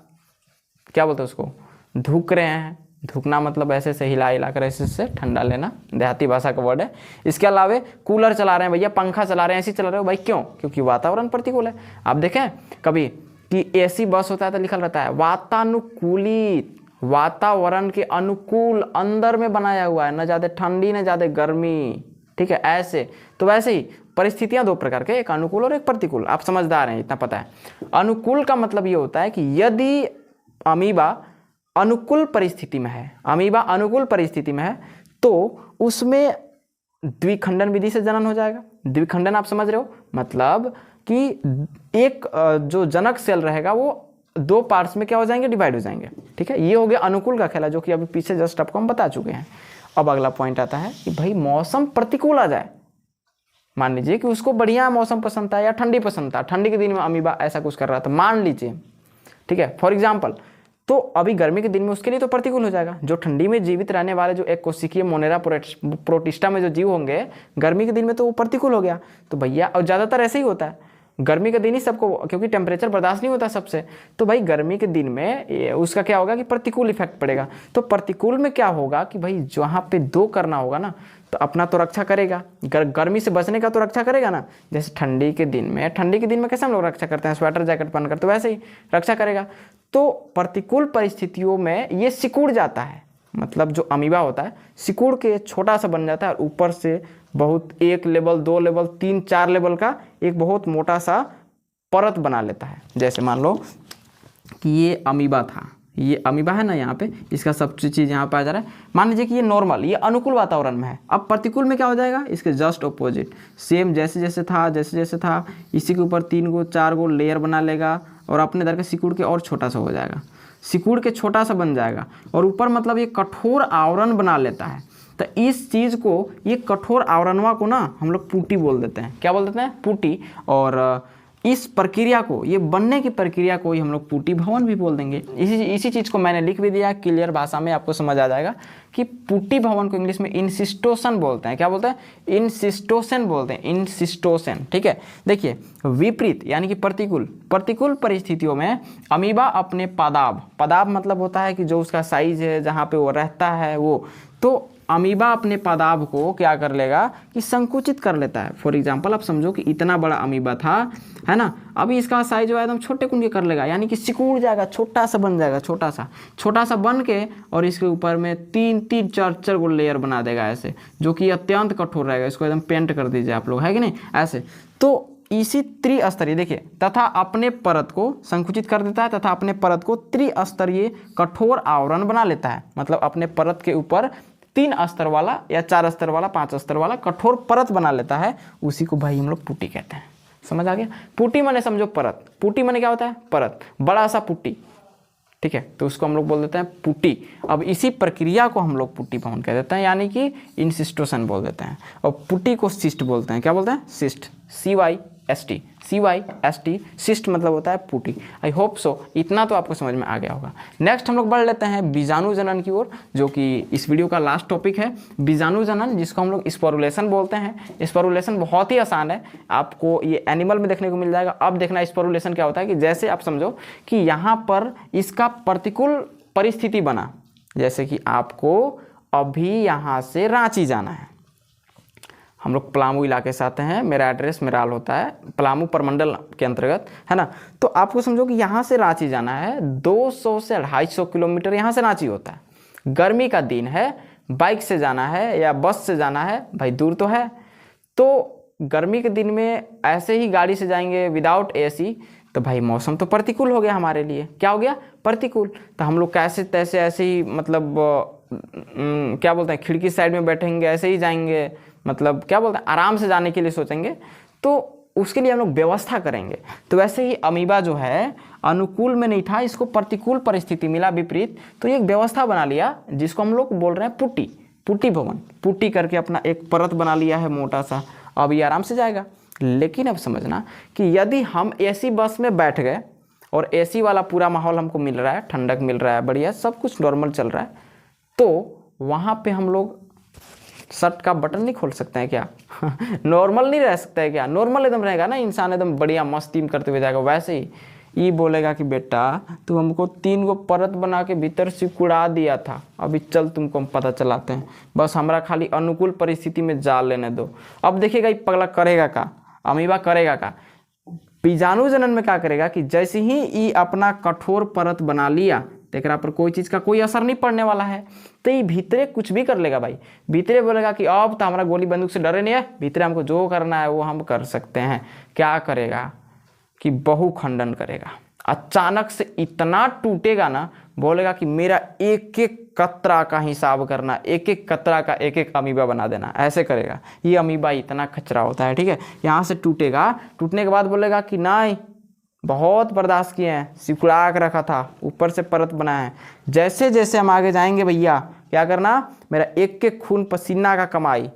क्या बोलते हैं उसको, धुक रहे हैं। धुकना मतलब ऐसे से हिला कर ऐसे से ठंडा लेना, देहाती भाषा का वर्ड है। इसके अलावा कूलर चला रहे हैं भैया, पंखा चला रहे हैं, ऐसे चला रहे हो भाई, क्यों? क्योंकि वातावरण प्रतिकूल है। आप देखें कभी कि एसी बस होता है तो लिखल रहता है वातानुकूलित, वातावरण के अनुकूल अंदर में बनाया हुआ है, न ज़्यादा ठंडी न ज़्यादा गर्मी, ठीक है ऐसे। तो वैसे ही परिस्थितियां दो प्रकार के, एक अनुकूल और एक प्रतिकूल। आप समझदार हैं, इतना पता है। अनुकूल का मतलब ये होता है कि यदि अमीबा अनुकूल परिस्थिति में है, अमीबा अनुकूल परिस्थिति में है तो उसमें द्विखंडन विधि से जनन हो जाएगा। द्विखंडन आप समझ रहे हो, मतलब कि एक जो जनक सेल रहेगा वो दो पार्ट्स में क्या हो जाएंगे, डिवाइड हो जाएंगे, ठीक है। ये हो गया अनुकूल का खेला, जो कि अभी पीछे जस्ट आपको हम बता चुके हैं। अब अगला पॉइंट आता है कि भाई मौसम प्रतिकूल आ जाए। मान लीजिए कि उसको बढ़िया मौसम पसंद था या ठंडी पसंद था, ठंडी के दिन में अमीबा ऐसा कुछ कर रहा था, मान लीजिए, ठीक है, फॉर एग्जाम्पल। तो अभी गर्मी के दिन में उसके लिए तो प्रतिकूल हो जाएगा। जो ठंडी में जीवित रहने वाले जो एक कोशिकीय मोनेरा प्रोटिस्टा में जो जीव होंगे, गर्मी के दिन में तो वो प्रतिकूल हो गया। तो भैया, और ज़्यादातर ऐसे ही होता है गर्मी के दिन ही सबको, क्योंकि टेम्परेचर बर्दाश्त नहीं होता सबसे, तो भाई गर्मी के दिन में उसका क्या होगा कि प्रतिकूल इफेक्ट पड़ेगा। तो प्रतिकूल में क्या होगा कि भाई जहाँ पे दो करना होगा ना, तो अपना तो रक्षा करेगा, गर्मी से बचने का तो रक्षा करेगा ना। जैसे ठंडी के दिन में कैसे हम लोग रक्षा करते हैं, स्वेटर जैकेट पहनकर, तो वैसे ही रक्षा करेगा। तो प्रतिकूल परिस्थितियों में ये सिकुड़ जाता है, मतलब जो अमीबा होता है सिकुड़ के छोटा सा बन जाता है और ऊपर से बहुत एक लेवल, दो लेवल, 3-4 लेवल का एक बहुत मोटा सा परत बना लेता है। जैसे मान लो कि ये अमीबा था, ये अमीबा है ना, यहाँ पे इसका सब चीज़ यहाँ पे आ जा रहा है। मान लीजिए कि ये नॉर्मल, ये अनुकूल वातावरण में है। अब प्रतिकूल में क्या हो जाएगा, इसके जस्ट ऑपोजिट, सेम जैसे जैसे था इसी के ऊपर 3-4 गो लेयर बना लेगा और अपने दर के सिकुड़ के और छोटा सा हो जाएगा, सिकुड़ के छोटा सा बन जाएगा और ऊपर मतलब ये कठोर आवरण बना लेता है। तो इस चीज़ को, ये कठोर आवरणवा को ना हम लोग पुटी बोल देते हैं। क्या बोल देते हैं? पुटी। और इस प्रक्रिया को, ये बनने की प्रक्रिया को ही हम लोग पुटी भवन भी बोल देंगे। इसी चीज़ को मैंने लिख भी दिया, क्लियर भाषा में आपको समझ आ जाएगा कि पुटी भवन को इंग्लिश में इंसिस्टोशन बोलते हैं। क्या बोलते हैं? इंसिस्टोशन बोलते हैं, इंसिस्टोशन, ठीक है। देखिए विपरीत यानी कि प्रतिकूल परिस्थितियों में अमीबा अपने पादाब मतलब होता है कि जो उसका साइज है, जहाँ पे वो रहता है वो, तो अमीबा अपने पादाब को क्या कर लेगा कि संकुचित कर लेता है। फॉर एग्जांपल आप समझो कि इतना बड़ा अमीबा था, है ना, अभी इसका साइज जो है एकदम छोटे कुंडे कर लेगा, यानी कि सिकुड़ जाएगा, छोटा सा बन जाएगा, छोटा सा बन के, और इसके ऊपर में 3-4 गो लेयर बना देगा ऐसे, जो कि अत्यंत कठोर रहेगा। इसको एकदम पेंट कर दीजिए आप लोग, है कि नहीं, ऐसे। तो इसी त्रिस्तरीय, देखिए, तथा अपने परत को संकुचित कर देता है तथा अपने परत को त्रिस्तरीय कठोर आवरण बना लेता है। मतलब अपने परत के ऊपर 3 स्तर वाला या 4 स्तर वाला, 5 स्तर वाला कठोर परत बना लेता है। उसी को भाई हम लोग पुटी कहते हैं। समझ आ गया? पुटी माने समझो परत, पुटी माने क्या होता है? परत, बड़ा सा पुट्टी, ठीक है, तो उसको हम लोग बोल देते हैं पुटी। अब इसी प्रक्रिया को हम लोग पुटी भवन कह देते हैं, यानी कि इंसिस्टोशन बोल देते हैं। और पुटी को सिस्ट बोलते हैं। क्या बोलते हैं? सिस्ट, CYST, सिस्ट मतलब होता है पुटी। आई होप सो इतना तो आपको समझ में आ गया होगा। नेक्स्ट हम लोग बढ़ लेते हैं बीजाणु जनन की ओर, जो कि इस वीडियो का लास्ट टॉपिक है, बीजाणु जनन, जिसको हम लोग स्पोरुलेशन बोलते हैं। स्पोरुलेशन बहुत ही आसान है, आपको ये एनिमल में देखने को मिल जाएगा। अब देखना स्पोरुलेशन क्या होता है कि जैसे आप समझो कि यहाँ पर इसका प्रतिकूल परिस्थिति बना, जैसे कि आपको अभी यहाँ से रांची जाना है, हम लोग पलामू इलाके से आते हैं, मेरा एड्रेस मेराल होता है, पलामू प्रमंडल के अंतर्गत, है ना। तो आपको समझो कि यहाँ से रांची जाना है, 200 से 250 किलोमीटर यहाँ से रांची होता है। गर्मी का दिन है, बाइक से जाना है या बस से जाना है, भाई दूर तो है। तो गर्मी के दिन में ऐसे ही गाड़ी से जाएंगे विदाउट एसी, तो भाई मौसम तो प्रतिकूल हो गया हमारे लिए। क्या हो गया? प्रतिकूल। तो हम लोग कैसे तैसे ऐसे ही मतलब क्या बोलते हैं, खिड़की साइड में बैठेंगे, ऐसे ही जाएंगे, मतलब क्या बोलते हैं, आराम से जाने के लिए सोचेंगे। तो उसके लिए हम लोग व्यवस्था करेंगे। तो वैसे ही अमीबा जो है अनुकूल में नहीं था, इसको प्रतिकूल परिस्थिति मिला, विपरीत। तो ये एक व्यवस्था बना लिया जिसको हम लोग बोल रहे हैं पुट्टी, पुट्टी भवन। पुट्टी करके अपना एक परत बना लिया है मोटा सा, अब ये आराम से जाएगा। लेकिन अब समझना कि यदि हम एसी बस में बैठ गए और एसी वाला पूरा माहौल हमको मिल रहा है, ठंडक मिल रहा है, बढ़िया सब कुछ नॉर्मल चल रहा है, तो वहाँ पे हम लोग शर्ट का बटन नहीं खोल सकते हैं क्या? नॉर्मल नहीं रह सकता है क्या? नॉर्मल एकदम रहेगा ना, इंसान एकदम बढ़िया मस्ती करते हुए जाएगा। वैसे ही ये बोलेगा कि बेटा तू हमको 3 गो परत बना के भीतर सिकुड़ा दिया था, अभी चल तुमको हम पता चलाते हैं, बस हमारा खाली अनुकूल परिस्थिति में जा लेने दो। अब देखिएगा ये पगला करेगा का, अमीबा करेगा का, बीजाणु जनन में क्या करेगा कि जैसे ही ये अपना कठोर परत बना लिया, तेकरा पर कोई चीज़ का कोई असर नहीं पड़ने वाला है, तो ये भीतरे कुछ भी कर लेगा भाई। भीतरे बोलेगा कि अब तो हमारा गोली बंदूक से डरे नहीं है, भीतरे हमको जो करना है वो हम कर सकते हैं। क्या करेगा कि बहुखंडन करेगा। अचानक से इतना टूटेगा ना, बोलेगा कि मेरा एक एक कतरा का हिसाब करना, एक एक कतरा का एक एक अमीबा बना देना, ऐसे करेगा। ये अमीबा इतना खचरा होता है, ठीक है। यहाँ से टूटेगा, टूटने के बाद बोलेगा कि नहीं बहुत बर्दाश्त किए हैं, सिकुड़ा के रखा था, ऊपर से परत बनाया है। जैसे जैसे हम आगे जाएंगे भैया, क्या करना, मेरा एक एक खून पसीना का कमाई,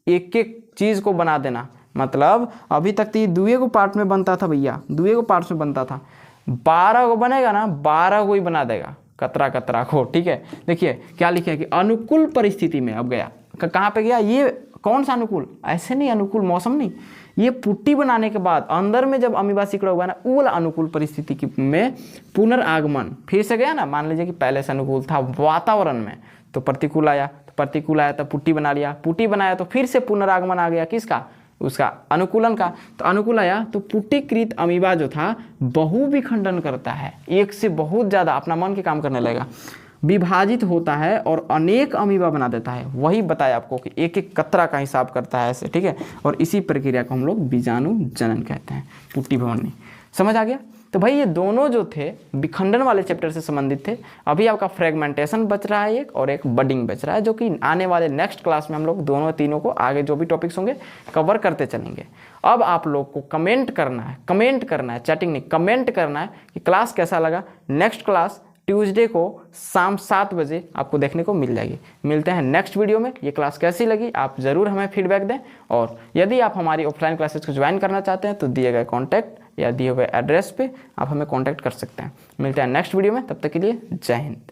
एक एक चीज़ को बना देना। मतलब अभी तक तो ये 2 गो पार्ट में बनता था भैया, 2 गो पार्ट्स में बनता था, 12 गो बनेगा ना, 12 गो ही बना देगा कतरा कतरा को, ठीक है। देखिए क्या लिखे है कि अनुकूल परिस्थिति में अब गया, कहाँ पे गया, ये कौन सा अनुकूल, ऐसे नहीं अनुकूल मौसम नहीं, ये पुट्टी बनाने के बाद अंदर में जब अमीबा सिकुड़ा हुआ ना, वो वाला अनुकूल परिस्थिति में पुनर्आगमन फिर से गया ना। मान लीजिए कि पहले से अनुकूल था वातावरण में, तो प्रतिकूल आया, तो प्रतिकूल आया तो पुट्टी बना लिया, पुट्टी बनाया तो फिर से पुनरागमन आ गया, किसका, उसका अनुकूलन का। तो अनुकूल आया तो पुट्टीकृत अमीबा जो था बहुविखंडन करता है, एक से बहुत ज़्यादा अपना मन के काम करने लगेगा, विभाजित होता है और अनेक अमीबा बना देता है। वही बताया आपको कि एक एक कतरा का हिसाब करता है ऐसे, ठीक है। और इसी प्रक्रिया को हम लोग बीजाणु जनन कहते हैं, पुट्टी भवन में। समझ आ गया? तो भाई ये दोनों जो थे विखंडन वाले चैप्टर से संबंधित थे। अभी आपका फ्रेगमेंटेशन बच रहा है एक, और एक बडिंग बच रहा है, जो कि आने वाले नेक्स्ट क्लास में हम लोग दोनों तीनों को आगे जो भी टॉपिक्स होंगे कवर करते चलेंगे। अब आप लोग को कमेंट करना है, चैटिंग नहीं, कमेंट करना है कि क्लास कैसा लगा। नेक्स्ट क्लास ट्यूसडे को शाम 7 बजे आपको देखने को मिल जाएगी। मिलते हैं नेक्स्ट वीडियो में। ये क्लास कैसी लगी आप ज़रूर हमें फीडबैक दें, और यदि आप हमारी ऑफलाइन क्लासेस को ज्वाइन करना चाहते हैं तो दिए गए कॉन्टैक्ट या दिए हुए एड्रेस पे आप हमें कॉन्टैक्ट कर सकते हैं। मिलते हैं नेक्स्ट वीडियो में, तब तक के लिए जय हिंद।